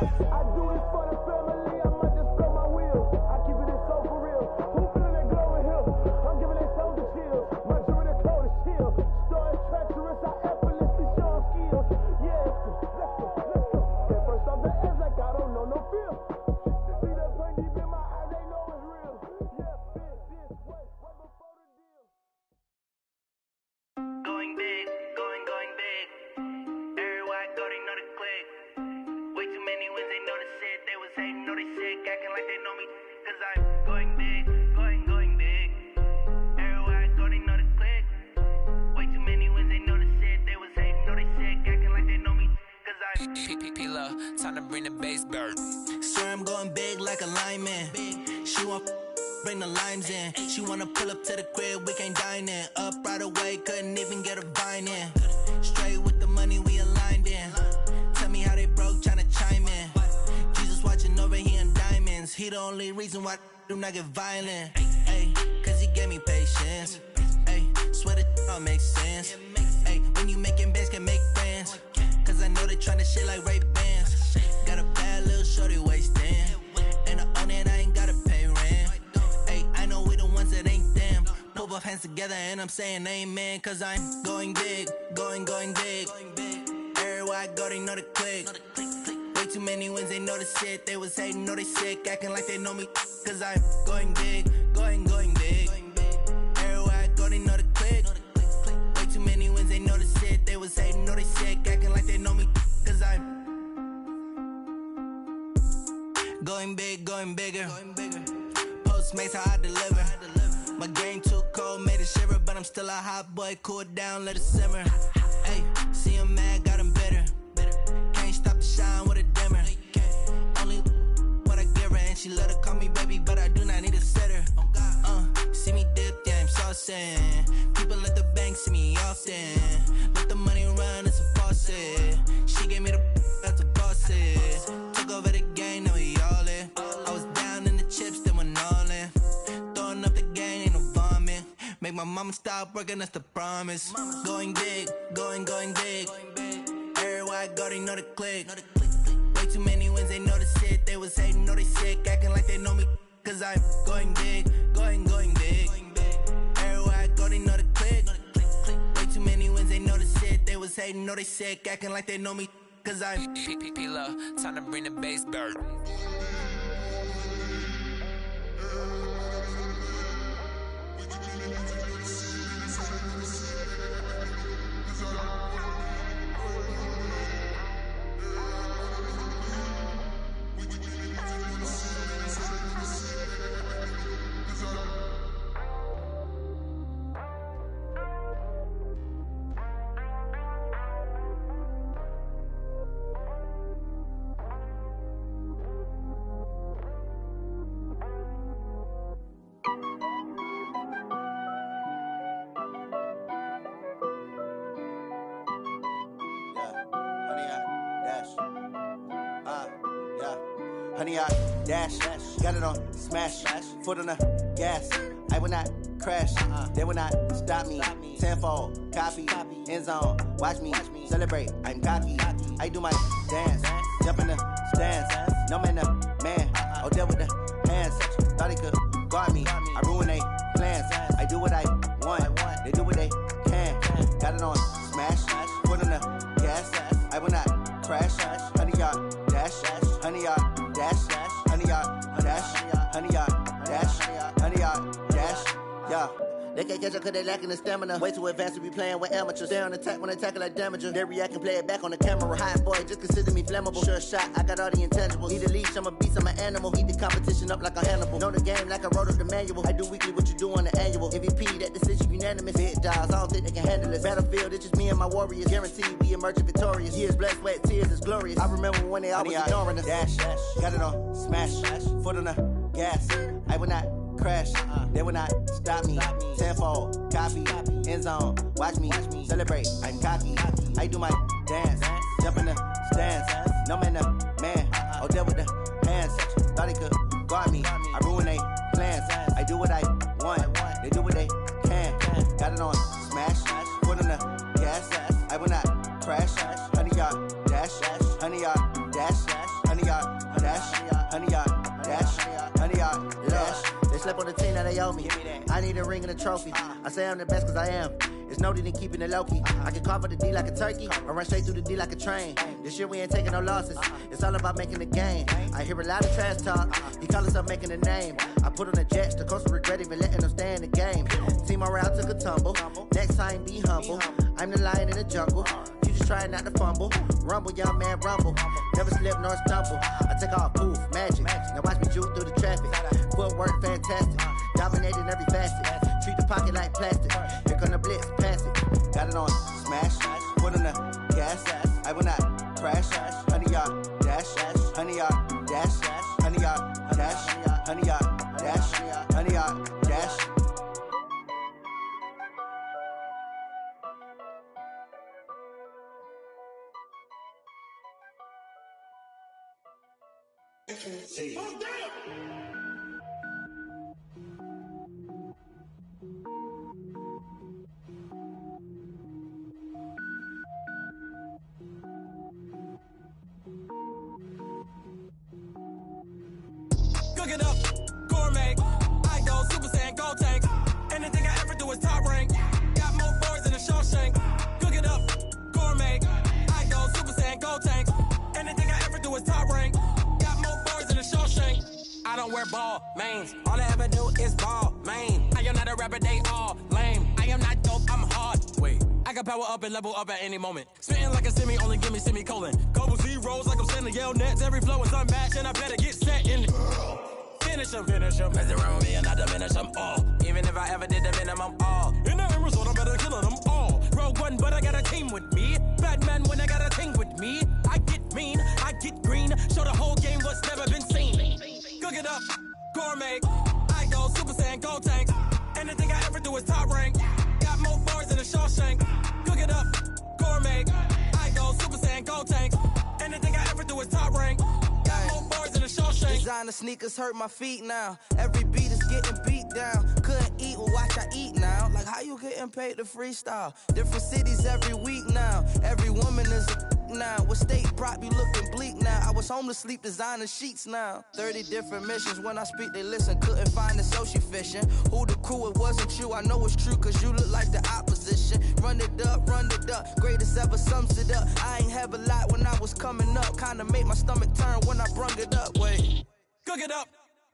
I do this for the family, I might just blow my wheel. I keep it so for real. Who feeling that glowing hill? I'm giving they soldier chills. My jewelry code is chill. Stories treacherous, I effortlessly show them skills. Yeah, let's go. At first off the edge like I don't know no feel. See the pain deep in my eyes, they know it's real. Yeah, been this way before the deal. Going big, going big. Everywhere I go, they know the click. Way too many wins, they know the shit. They was hating, know they sick, acting like they know me. Cause I'm going big, going big. Everywhere I go, they know the click. Way too many wins, they know the shit. They was hating, know they sick, acting like they know me. Cause I'm P-P-P-Love, time to bring the bass bird. Swear I'm going big like a lineman. She want bring the limes in. She wanna pull up to the crib, we can't dine in. Up right away, couldn't even get a vine in. Straight with the money we aligned in. Tell me how they broke, tryna chime in. Jesus watching over here in diamonds. He the only reason why I do not get violent. Ay, cause he gave me patience. Ay, swear that all makes sense. Ay, when you making bands, can make friends. Cause I know they tryna shit like Ray-Bans. Got a bad little shorty wasting. And I own it, I ain't gotta pay rent. Ay, I know we the ones that ain't them. Put both hands together and I'm saying amen. Cause I'm going big, going big. Everywhere I go, they know the click. Way too many wins, they know the shit. They was hating, know they sick, acting like they know me. Cause I'm going big, going big. Everywhere I go, they know the click. Way too many wins, they know the shit. They was hating, know they sick, acting like they know me. Cause I'm going big, going bigger. Postmates how I deliver. My game too cold, made it shiver, but I'm still a hot boy. Cool it down, let it simmer. Hey, see him mad, got him bitter. Can't stop the shine with a dimmer. Only what I give her, and she let her call me baby, but I do not need a sitter. See me dip, yeah, I'm saucing. People at the bank see me often. Let the money run, it's a faucet. She gave me the that's a faucet. Took over the game, now we all in. I was down in the chips, then went all in. Throwing up the game, ain't no vomit. Make my mama stop working, that's the promise. Going big, going big. Everywhere I go, they know the click. Way too many wins, they know the shit. They was hating, know they sick, acting like they know me. Cause I'm going big, going big. Everywhere I go, they know the click. Way too many wins, they know the shit. They was hating, know they sick, acting like they know me. Cause I'm P-P-P-Love, time to bring the bass bird. Honey, I dash, got it on smash, foot on the gas. I will not crash, they will not stop me. Tenfold, copy, end zone, watch me celebrate. I'm cocky, I do my dance, jump in the stands. No man, the man, oh, deal with the hands. Thought he could guard me, I ruin they plans. I do what I want, they do what they can. Got it on smash, foot on the gas. I will not crash, honey, y'all dash. dash, 100 yard, dash, 100 yard, dash, 100 yard, dash, yeah. They can't catch up cause they lacking the stamina. Way too advanced to be playing with amateurs. Stay on attack when they tackle like damager. They react and play it back on the camera. Hot boy, just consider me flammable. Sure shot, I got all the intangibles. Need a leash, I'm a beast, I'm an animal. Heat the competition up like a Hannibal. Know the game like I wrote up the manual. I do weekly what you do on the annual. MVP, that decision unanimous. Hit dials, I don't think they can handle it. Battlefield, it's just me and my warriors. Guaranteed we emerging victorious. Years, blood, sweat, tears, it's glorious. I remember when they always ignoring us. Dash, got it on, smash, foot on the gas. I will not crash, they will not stop me. Tenfold, copy, end zone, watch me celebrate. I'm cocky, I do my dance, jump in the stands. No man, the man, oh, there with the hands. Thought he could guard me, I ruin they plans. I do what I want, they do what they can. Got it on smash, foot on the gas. I will not crash, 100 yard dash, 100 yard dash, 100 yard dash, 100 yard dash, 100 yard dash. They slept on the team, now they owe me. I need a ring and a trophy. I say I'm the best cause I am. It's no need in keeping it low-key. I can carve up the D like a turkey or run straight through the D like a train. This year we ain't taking no losses. It's all about making the game. I hear a lot of trash talk. He call himself making a name. I put on the Jets. The coach will regret even letting them stay in the game. Team morale took a tumble. Next time be humble. I'm the lion in the jungle. You just trying not to fumble. Rumble, young man, rumble. Never slip nor stumble. I take off, poof, magic. Now watch me juke through the traffic. Footwork fantastic. Dominating every facet. Treat the pocket like plastic. Here come the blitz, pass it. Got it on smash. Foot on the gas. I will not crash. 100 yard dash. 100 yard dash. 100 yard dash. 100 yard dash. 100 yard dash. See. Oh, damn! Cook it up, gourmet. I go Super Saiyan, gold tank. Anything I ever do is top rank. Got more boys than a Shawshank. Cook it up, gourmet. I go Super Saiyan, gold tank. Anything I ever do is top rank. Got more boys than a Shawshank. I don't wear ball mains. All I ever do is ball main. I am not a rapper, they all lame. I am not dope, I'm hard. Wait, I can power up and level up at any moment. Spitting like a semi, only give me semicolon. Couple zeros like I'm sending yell nets. Every flow is unmatched and I better get set in. Finish him. Mess around with me and I diminish them all. Even if I ever did the minimum, all. In the end result, I'm better killing them all. Rogue one, but I got a team with me. Batman when I got a team with me. I get mean, I get green. Show the whole game what's never been seen. Cook it up, gourmet. I go Super Saiyan, gold tank. Anything I ever do is top rank. Got more bars than a Shawshank. Cook it up, gourmet. I go Super Saiyan, gold tank. Anything I ever do is top rank. Got more bars than a Shawshank. Designer sneakers hurt my feet now. Every beat is getting beat down. Couldn't eat, well watch I eat now. Like how you getting paid to freestyle? Different cities every week now. Every woman is a now. What state prop you looking bleak now? I was home to sleep designing sheets now. 30 different missions. When I speak they listen. Couldn't find it so she fishing. Who the crew, it wasn't you. I know it's true cause you look like the opposition. Run it up. Greatest ever sums it up. I ain't have a lot when I was coming up. Kinda made my stomach turn when I brung it up. Wait. Cook it up,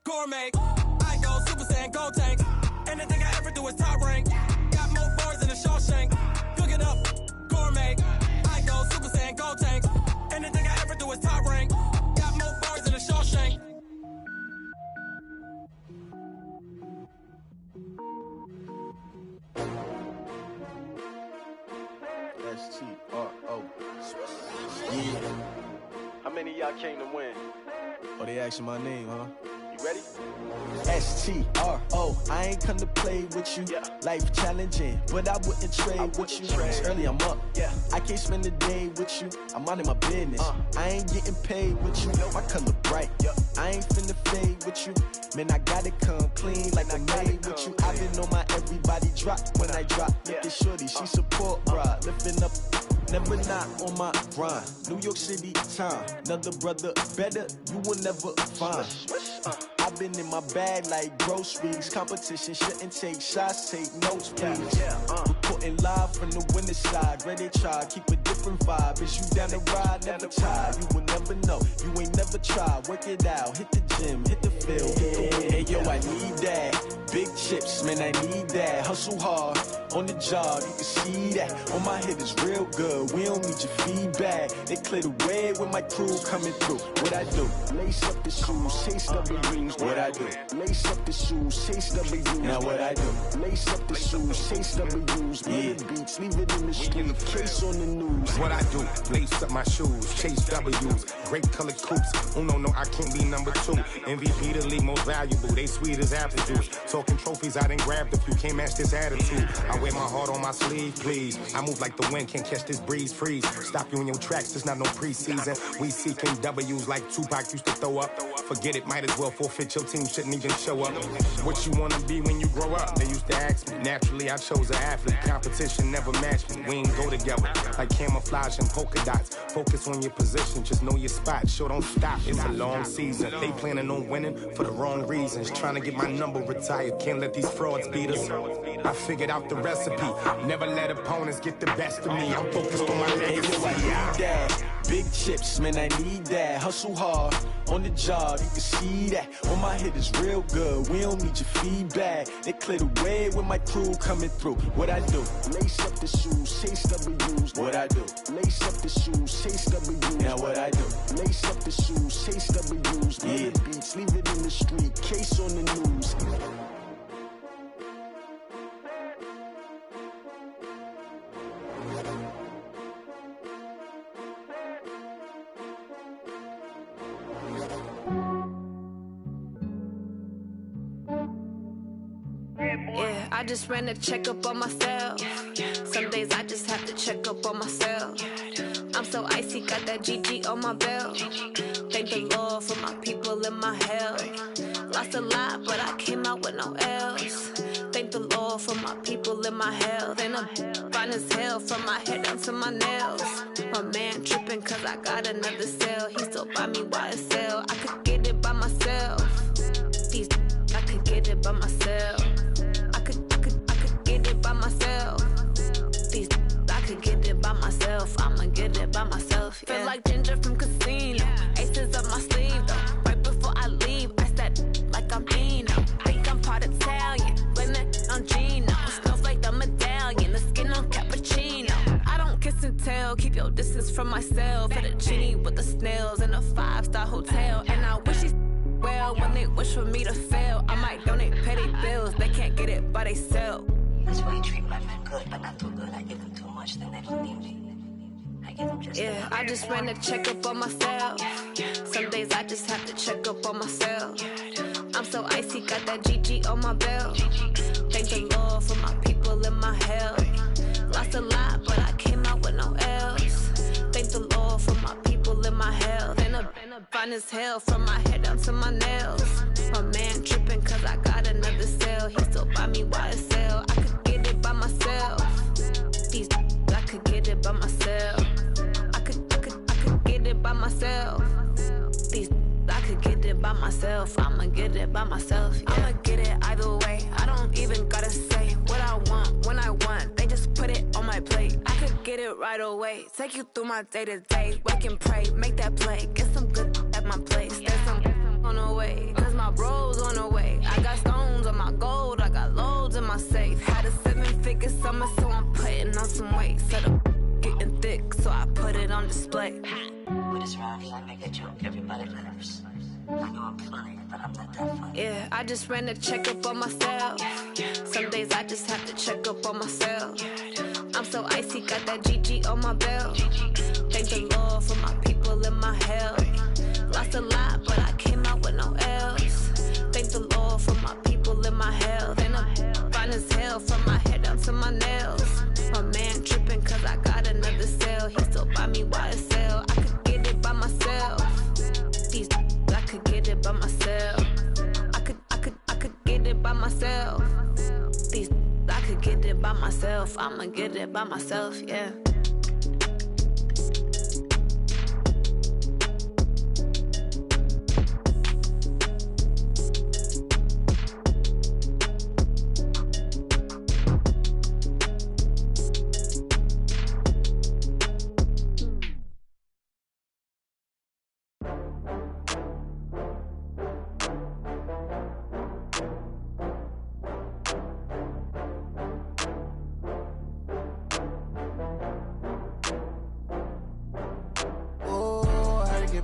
gourmet. I go Super Saiyan, gold tank. Anything I ever do is top rank. Got more bars than a Shawshank. Cook it up, gourmet. I go Super Saiyan, gold tank. Anything I ever do is top rank. Got more bars than a Shawshank. S-T-R-O. Yeah. How many of y'all came to win? Oh, they asking my name, huh? You ready? S-T-R-O. I ain't come to play with you. Yeah. Life challenging, but I wouldn't trade with you. It's early, I'm up. Yeah. I can't spend the day with you. I'm minding my business. I ain't getting paid with you. My color bright. I ain't finna fade with you. Man, I gotta come clean like I made with you. I've been on my everybody drop when I drop. Look at shorty, she support, bruh. Lifting up. Never not on my grind. New York City time. Another brother better, you will never find. I've been in my bag like groceries. Competition shouldn't take shots, take notes, please. reporting live from the winter side. Great they try, keep a different vibe. Is you down the ride, never tired. You will never know, you ain't never tried. Work it out, hit the gym, hit the field, hit the wind. Hey yo, I need that. Big chips, man, I need that. Hustle hard, on the job, you can see that. On my head is real good, we don't need your feedback. They clear the way with my crew coming through. What I do? Lace up the shoes, chase W's. What I do? Lace up the shoes, chase W's. Now what I do? Lace up the shoes, chase W's. Yeah, beats, leave it in the street, case on the news. What I do? Lace up my shoes, chase W's. Great colored coops. Oh no, I can't be number 2. MVP the league most valuable. They sweet as apple juice. Talking trophies, I done grabbed a few. Can't match this attitude. I wear my heart on my sleeve, please. I move like the wind, can't catch this breeze. Freeze. Stop you in your tracks, there's not no preseason. We seeking W's like Tupac used to throw up. Forget it, might as well forfeit. Your team shouldn't even show up. What you wanna be when you grow up? They used to ask me. Naturally, I chose an athlete. Competition never matched me. We ain't go together like camouflage and polka dots. Focus on your position, just know your spot. Sure, don't stop. It's a long season. They planning on winning for the wrong reasons. Trying to get my number retired. Can't let these frauds beat us. I figured out the recipe. Never let opponents get the best of me. I'm focused on my legacy. Big chips, man, I need that. Hustle hard, on the job, you can see that. On my head is real good, we don't need your feedback. They clear the way with my crew coming through. What I do? Lace up the shoes, chase W's. What I do? Lace up the shoes, chase W's. Now what I do? Lace up the shoes, chase W's. Yeah, beats, leave it in the street, case on the news. Yeah, I just ran a checkup on myself. Some days I just have to check up on myself. I'm so icy, got that GG on my belt. Thank the Lord for my people and my health. Lost a lot, but I came out with no L's. Thank the Lord for my people and my health. And I'm fine as hell from my head down to my nails. My man tripping cause I got another cell. He still buy me YSL. I could get it by myself. These I could get it by myself. I could get it by myself. These I could get it by myself. I'ma get it by myself. Yeah. Feel like Ginger from Casino. Aces up my sleeve though. Right before I leave, I said like I'm Dino. Think I'm part Italian. Blame it on Gino. Smells like the medallion. The skin on cappuccino. I don't kiss and tell. Keep your distance from myself. For the genie with the snails in a 5-star hotel. And I wish he's well when they wish for me to fail. I might donate petty bills. They can't get it by they sell. That's why you treat my men good, but not too good. I give them too much, then they don't need me. I give them just yeah, I just ran a checkup on myself. Some days I just have to check up on myself. I'm so icy, got that GG on my belt. Thank the Lord for my people and my health. Lost a lot, but I came out with no L's. Thank the Lord for my people and my health. And I'm fine as hell from my head down to my nails. My man tripping cause I got another cell. He still buy me YSL. I could get it by myself. These I could get it by myself. I could get it by myself. These I could get it by myself. I'ma get it by myself. Yeah. I'ma get it either way. I don't even gotta say what I want when I want. They just put it on my plate. I could get it right away. Take you through my day to day. Wake and pray, make that play. Get some good at my place. There's some on the way, cause my bro's on the way. I got stones on my gold. I got loads in my safe. Had a 7-figure summer, so I'm putting on some weight. Set up getting thick, so I put it on display. With this round here, I make a joke everybody laughs. I know I'm funny, but I'm not that funny. Yeah, I just ran a checkup on myself. Some days I just have to check up on myself. I'm so icy, got that GG on my belt. Thank the Lord for my people and my health. Lost a lot, but I came out with no L's. Thank the Lord for my people and my health. And I'm fine as hell from my head down to my nails. My man tripping cause I got another cell. He still buy me YSL. I could get it by myself. These I could get it by myself. I could get it by myself. These I could get it by myself. I'ma get it by myself, yeah.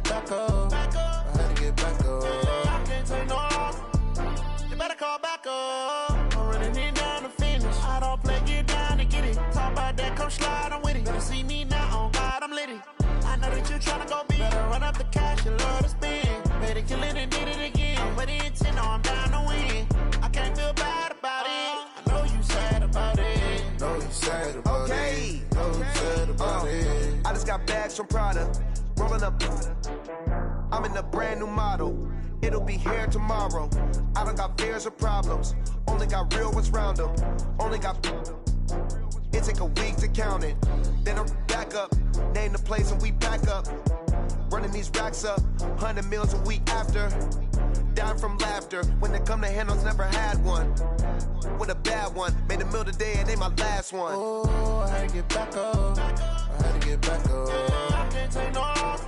get back up. I had to get back up. I can't take no loss. You better call back up. I'm running it down to finish. I don't play, get down to get it. Talk about that, come slide, I'm with it. Better see me now, on God, I'm litty. I know that you tryna go big. Better run up the cash, you love to spend. Made it, kill it, and did it again. But the intent, no, I'm down to win. I can't feel bad about it. I know you sad about it. Know you sad about it. Know you sad about it. I just got bags from Prada. Rolling up. I'm in a brand new model. It'll be here tomorrow. I don't got fears or problems. Only got real ones round them. Only got. It take a week to count it. Then I'm back up. Name the place and we back up. Running these racks up. 100 meals a week after. Dying from laughter. When it come to handles, never had one. With a bad one. Made a meal today and they my last one. Oh, I had to get back up. I had to get back up. I can't take no loss.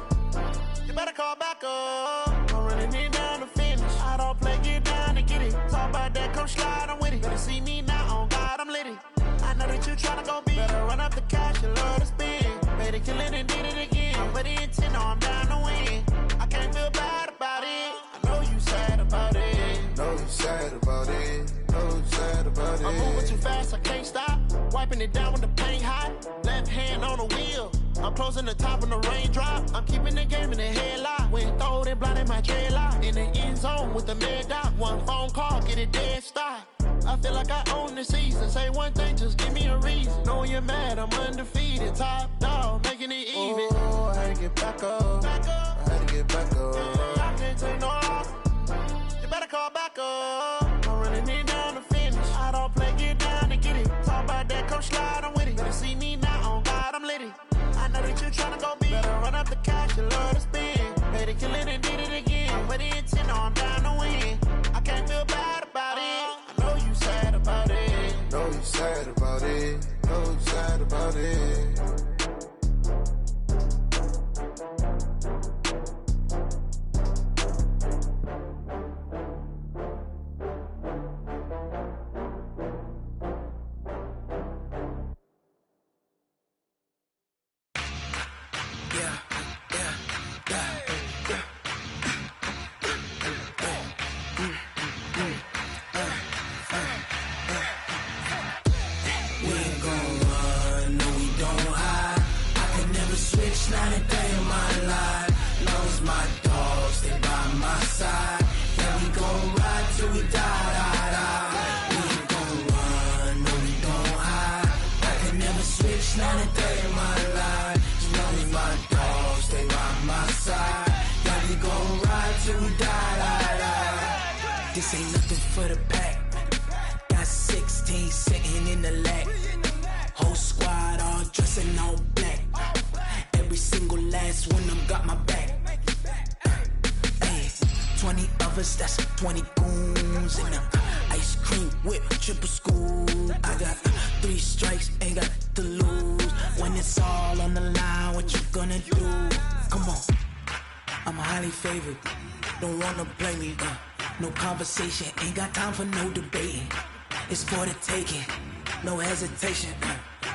You better call back up. I'm running it down to finish. I don't play, get down to get it. Talk about that, come slide, I'm with it. Better see me now, on God, I'm litty. I know that you tryna go big. Better run up the cash, you love to spend. Made it, kill it, and did it again. But the intent, no, I'm down to win. I can't feel bad about it. I know you sad about it. Know you sad about it. Know you sad about it. I'm moving too fast, I can't stop. Wiping it down with the paint hot. Left hand on the wheel. I'm closing the top on the raindrop. I'm keeping the game in the headlock. When throwed and blinded my dreadlock. In the end zone with the mad dot. One phone call, get it dead stop. I feel like I own the season. Say one thing, just give me a reason. Knowing you're mad, I'm undefeated. Top dog, making it even. Oh, I had to get back up. I had to get back up. I can't take no loss. You better call back up. I'm running it down to finish. I don't play, get down to get it. Talk about that, come slide, I'm with it. Better see me now, on God, I'm litty. I know that you tryna go big. Better run up the cash, you love to spend. Made it, kill it, and did it again. But the intent, no, I'm down to win. I can't feel bad about it. I know you sad about it. Know you sad about it. Know you sad about it. Not a day in my life. Knows my dogs, they by my side. Yeah, we gon' ride till we die. We ain't gon' run, no, we don't hide. I can never switch, not a day in my life. Knows my dogs, they by my side. Yeah, we gon' ride till we die. This ain't nothing for the pack. Got 16 sitting in the lap. Whole squad all dressing all black. Every single last one of them got my back. Hey, 20 of us, that's 20 goons. And ice cream whip, triple school. I got 3 strikes, ain't got to lose. When it's all on the line, what you gonna do? Come on, I'm highly favored. Don't wanna play me, no conversation. Ain't got time for no debating. It's for the taking, no hesitation.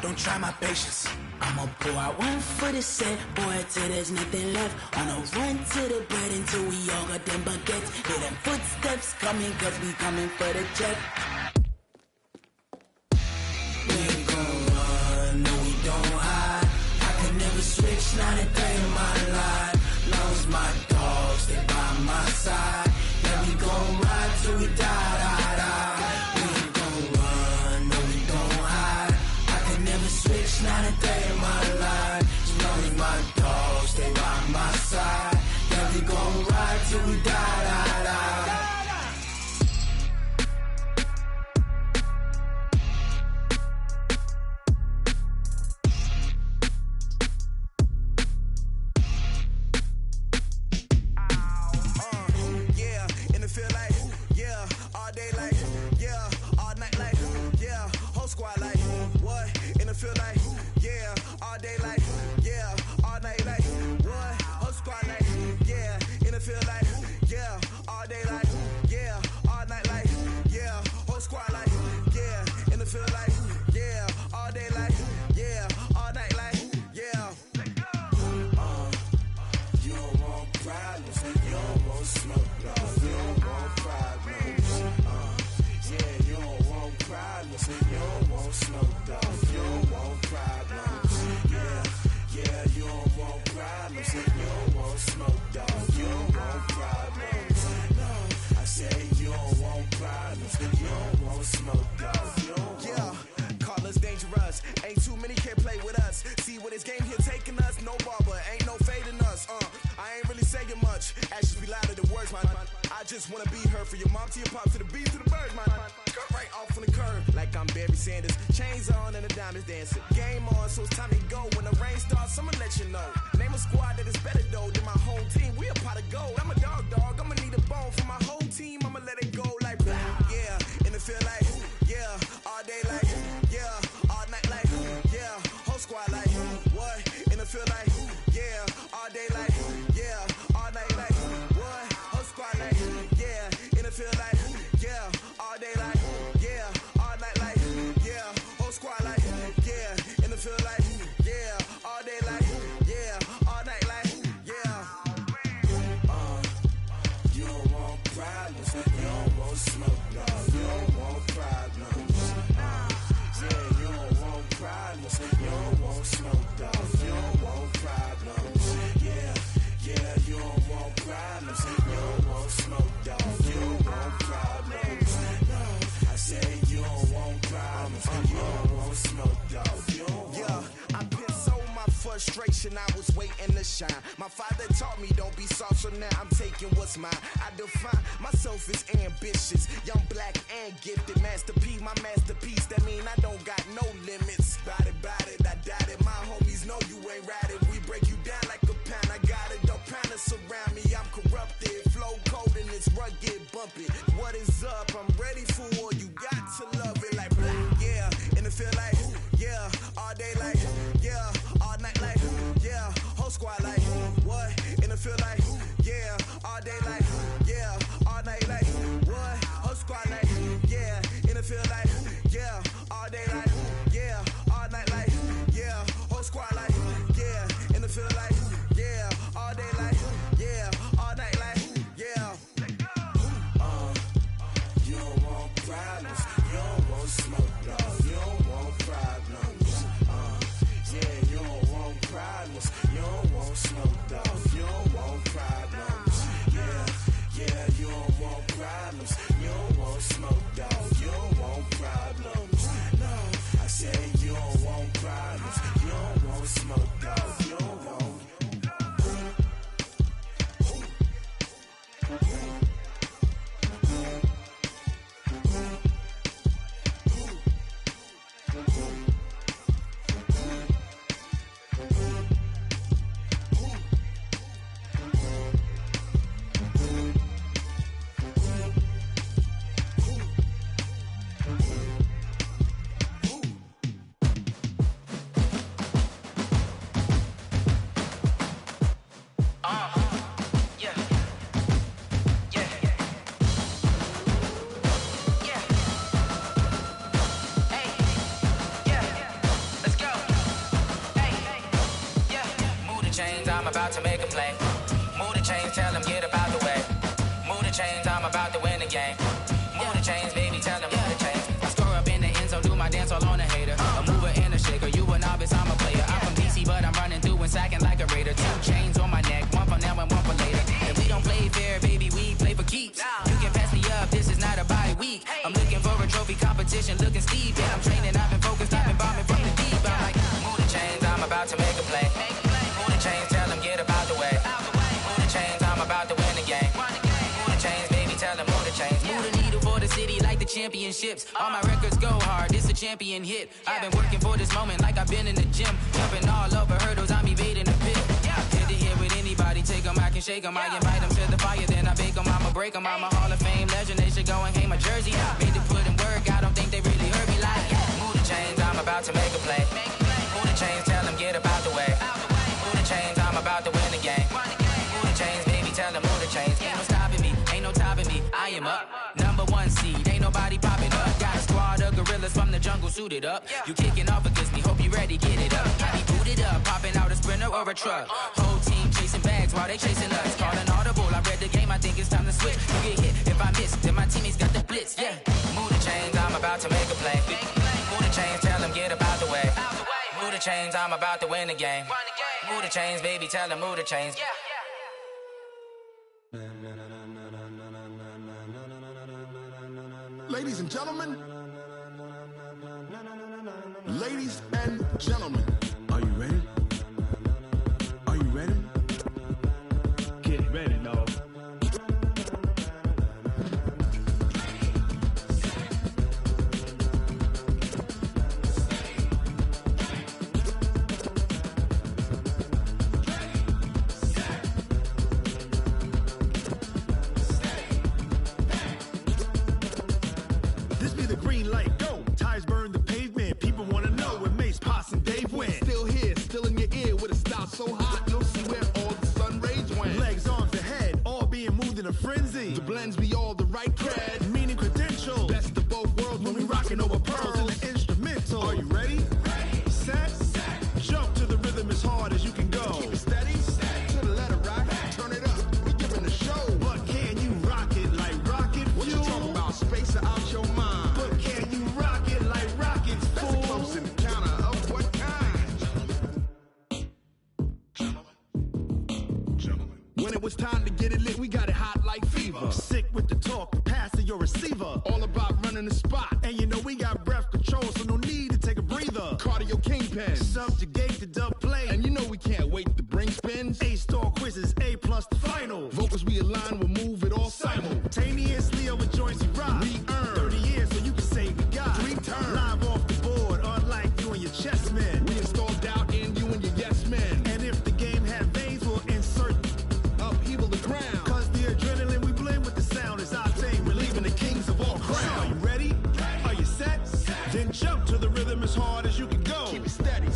Don't try my patience. I'ma pour out one for the set, boy, till there's nothing left. On a run to the bread until we all got them baguettes. Hear them footsteps coming, cause we coming for the check. We ain't gon' run, no, we don't hide. I can never switch, not a day in my life. Lost my dogs, they by my side. Yeah, we gon' ride till we die. We ain't gon' run, no, we don't hide. I can never switch, not a day in my life. As long as my dogs, they by my side. Yeah, we gon' ride till we die. Feel like, much. Actions be louder than words, man. I just wanna be her, for your mom to your pop, to the beat, to the bird, man. Cut right off on the curb, like I'm Barry Sanders. Chains on and the diamonds dancing. Game on, so it's time to go. When the rain starts, I'ma let you know. Name a squad that is better though than my whole team. We a pot of gold. I'm a dog, I'ma need a bone for my whole team. I'ma let it go like blah, yeah. And it feel like, yeah. All day like, yeah. All night like, yeah. Whole squad like, what? And it feel like, yeah. All day like, yeah. All night like, what? Whole squad like, yeah. And it feel like, yeah. All day like, yeah. All night like, yeah. Whole squad like, yeah. And it feel like, yeah. All day like, yeah. All night like, yeah. You don't want problems. You don't want smoke, no. You don't want problems. Yeah, you don't want problems. You don't want smoke, dog. You don't want problems. Yeah, you don't want problems. You don't want smoke, dog. You don't want problems. No, I said you don't want problems. You don't want smoke, dog. You don't want. Yeah, I pissed so my frustration. I was waiting to shine. My father taught me don't be soft, so now I'm taking what's mine. I define myself as ambitious, young, black, and gifted. Master P, my masterpiece. That mean I don't got no limits. Bout it, I doubt it. My homies know you ain't ratted. We break you down like a pound. I got it, don't pound us around me. I'm corrupted, flow cold and it's rugged, bumpy. What is up? I'm ready for war. You got to love it like blah, yeah. And it feel like, yeah. All day like, yeah. All night like, yeah. Whole squad like, what? And it feel like, yeah. All day like, yeah. All night like, what? Whole squad like, yeah. And it feel like, yeah. All day like, yeah. All night like, yeah. Whole squad like, yeah. And it feel like, yeah. All day like, yeah. All night like, yeah. You don't want problems. You don't want smoke, dog. You don't want problems. Yeah, you don't want problems. You don't want smoke, dog. You don't want problems. Yeah, you don't want problems. You don't want smoke, dog. You don't want problems. No, I said you don't want problems. You don't want smoke, dog. You don't want. I'm about to make a play. Move the chains, tell them get about the way. Move the chains, I'm about to win the game. Move the chains, baby, tell them move the chains. I score up in the end zone, do my dance all on a hater. A mover and a shaker, you a novice, I'm a player. I'm from DC, but I'm running through and sacking like a raider. 2 chains on my neck, one for now and one for later. If we don't play fair, baby, we play for keeps. You can pass me up, this is not a bye week. I'm looking for a trophy competition, looking steep. Yeah, I'm training, I've been focused, I've been bombing from the deep. I'm like, move the chains, I'm about to make a play. Move the chains, tell them get about the way. Move the chains, I'm about to win the game. Move the chains, baby, tell them move the chains. Move the needle for the city like the championships. All my records go hard, this a champion hit. I've been working for this moment like I've been in the gym. Jumping all over hurdles, I'm evading the pit. Head to head with anybody, take them, I can shake them. I invite them to the fire, then I bake them, I'ma break them. I'm a Hall of Fame legend, they should go and hang my jersey. Made to put in work, I don't think they really heard me like, move the chains, I'm about to make a play. Move the chains, tell them get about the way. Move the chains, I'm about to win the game. Move the chains, baby, tell them move the chains. Ain't no stopping me, ain't no topping me, I am up. Number 1 seed, ain't nobody popping up. Got a squad of gorillas from the jungle suited up. You kicking off against me, hope you ready, get it up. I be booted up, popping out a sprinter or a truck. Whole team chasing bags while they chasing us. Calling audible, I read the game, I think it's time to switch. You get hit, if I miss, then my teammates got the blitz, yeah. Move the chains, I'm about to make a play. Move the chains, tell them get about the way. Move the chains, I'm about to win the game. Move the chains, baby, tell them move the chains. Ladies and gentlemen, ladies and gentlemen, are you ready? Are you ready? Get ready, no. a frenzy. The blends be all the right cred, meaning credential. Best of both worlds when we rockin' over pearls in the instrumental. Are you ready? Set. Jump to the rhythm as hard as you can go. Keep it steady. To the letter rock. Turn it up. We're giving a show. But can you rock it like rocket fuel? What you talking about? Space out your mind. But can you rock it like rockets, fool? That's a close encounter of what kind? When it was time to get it lit, we got it hot like fever. Sick with the talk, passing your receiver. All about running the spot. And you know we got breath control, so no need to take a breather. Cardio kingpin, subjugate the dub play. And you know we can't wait to bring spins. A-star quizzes, A+ the final. Vocals we align, we'll move it all simultaneously over joints we rock. We earn 30 years, so you can say we got 3 turns. Live off the board, unlike you and your chess men. We install doubt in you and your yes men. And if the game had veins, we'll insert upheaval the ground. Cause the adrenaline we blend with the sound is our thing, relieving the kings of all crowns. So are you ready? Are you set? Then jump to the rhythm as hard as you can go. Keep it steady,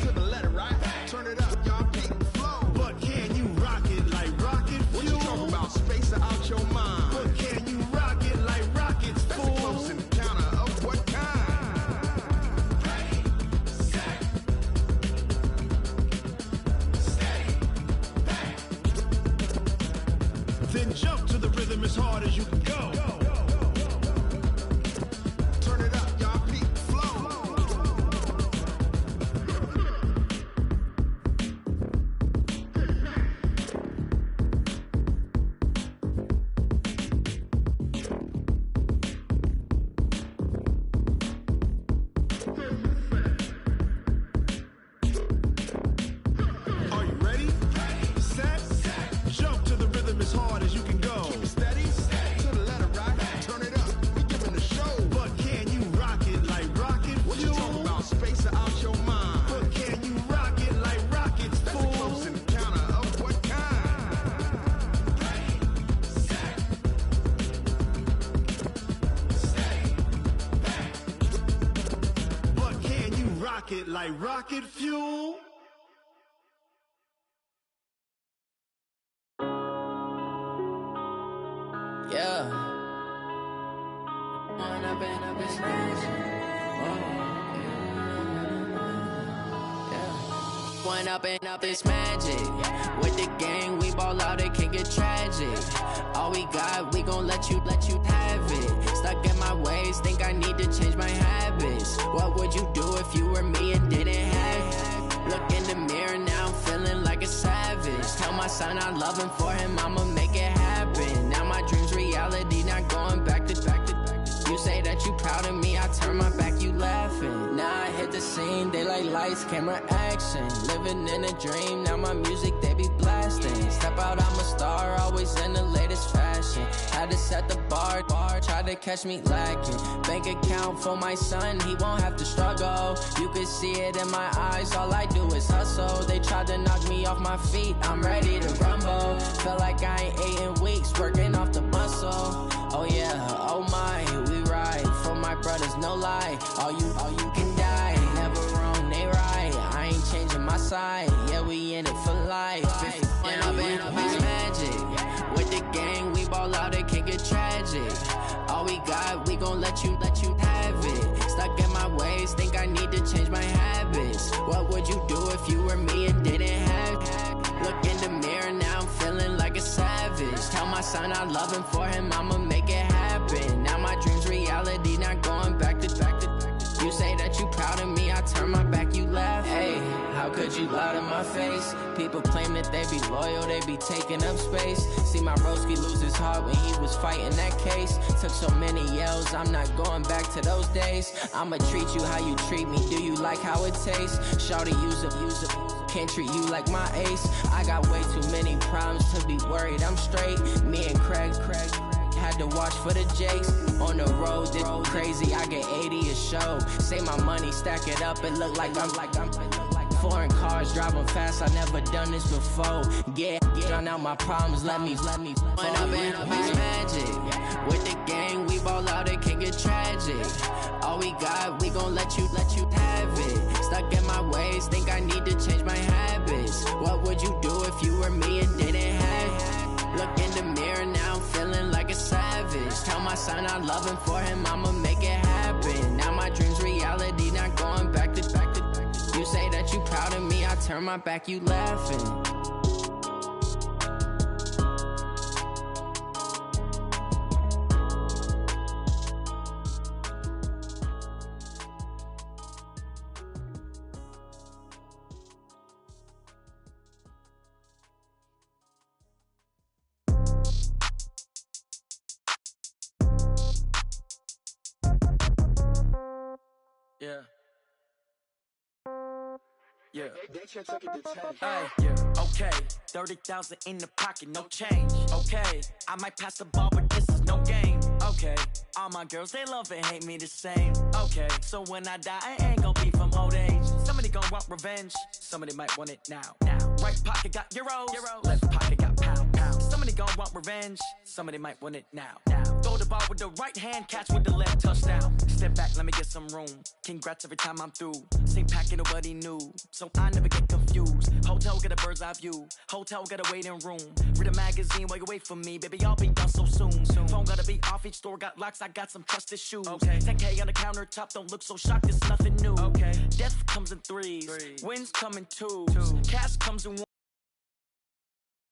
to the letter right. Turn it up, y'all keep the flow. But can you rock it like rocket fuel? What you talking about? Space out your mind. But can you rock it like rockets, fool? That's a close encounter of what kind? Then jump to the rhythm as hard as you can go. Turn it up, y'all peak flow. Are you ready? Set. Jump to the rhythm as hard as you can go. Keep it steady. To the letter rock. Turn it up. We giving a show. But can you rock it like rocket fuel? What you talking about? Space out your mind. But can you rock it like rockets, fool? That's a close encounter of what kind? But can you rock it like rocket fuel? Yeah. When I've been up this When up this magic. With the gang, we ball out, it can get tragic. All we got, we gon' let you have it. Stuck in my ways, think I need to change my habits. What would you do if you were me and didn't have it? Look in the mirror now, I'm feeling like a savage. Tell my son I love him, for him I'ma make it happen. Now my dream's reality, not going back to. You say that you proud of me, I turn my back, you laughing. Now I hit the scene, they like lights, camera, action. Living in a dream, now my music, they be blasting. Step out, I'm a star, always in the latest fashion. Had to set the bar, try to catch me lacking. Bank account for my son, he won't have to struggle. You can see it in my eyes, all I do is hustle. They tried to knock me off my feet, I'm ready to rumble. Feel like I ain't ate in weeks, working off the muscle. Oh yeah, oh my, we ride for my brothers, no lie. All you can die, never wrong, they right. I ain't changing my side, yeah, we in it for life. When I've been up this magic. With the gang, we ball out, it can get tragic. All we got, we gon' let you have it. Stuck in my ways, think I need to change my habits. What would you do if you were me and didn't have it? Look in the mirror, now I'm feeling like a savage. Tell my son I love him, for him I'ma make it happen. Now my dream's reality, not going back to. You say that you proud of me, I turn my back, you laugh. Hey, how could you lie to my face? People claim that they be loyal, they be taking up space. See my broski lose his heart when he was fighting that case. Took so many yells, I'm not going back to those days. I'ma treat you how you treat me, do you like how it tastes? Shawty, use it. Can't treat you like my ace. I got way too many problems to be worried, I'm straight. Me and Craig had to watch for the Jakes. On the road, this crazy, I get 80 a show. Say my money, stack it up, it look like I'm foreign cars, driving fast, I never done this before. Get drown out my problems, let me. When I've been up this magic. With the gang, we ball out, it can get tragic. All we got, we gon' let you have it. Stuck in my ways, think I need to change my habits. What would you do if you were me and didn't have it? Look in the mirror now, I'm sign out loving for him, I'ma make it happen. Now my dreams reality, not going back to. You say that you proud of me, I turn my back, you laughing. Yeah. Yeah. Hey, yeah. Okay. 30,000 in the pocket, no change. Okay. I might pass the ball, but this is no game. Okay. All my girls, they love and hate me the same. Okay. So when I die, I ain't gon' be from old age. Somebody gon' want revenge. Somebody might want it now. Right pocket got euros. Left pocket got pound. Somebody gon' want revenge. Somebody might want it now. Throw the ball with the right hand, catch with the left, touchdown. Step back, let me get some room. Congrats every time I'm through. Same packet, nobody knew, so I never get confused. Hotel got a bird's eye view. Hotel got a waiting room. Read a magazine while you wait for me, baby. I'll be done so soon. Phone gotta be off. Each store got locks. I got some trusted shoes. 10K on the countertop. Don't look so shocked. It's nothing new. Death comes in threes. Wins come in twos. Cash comes in one.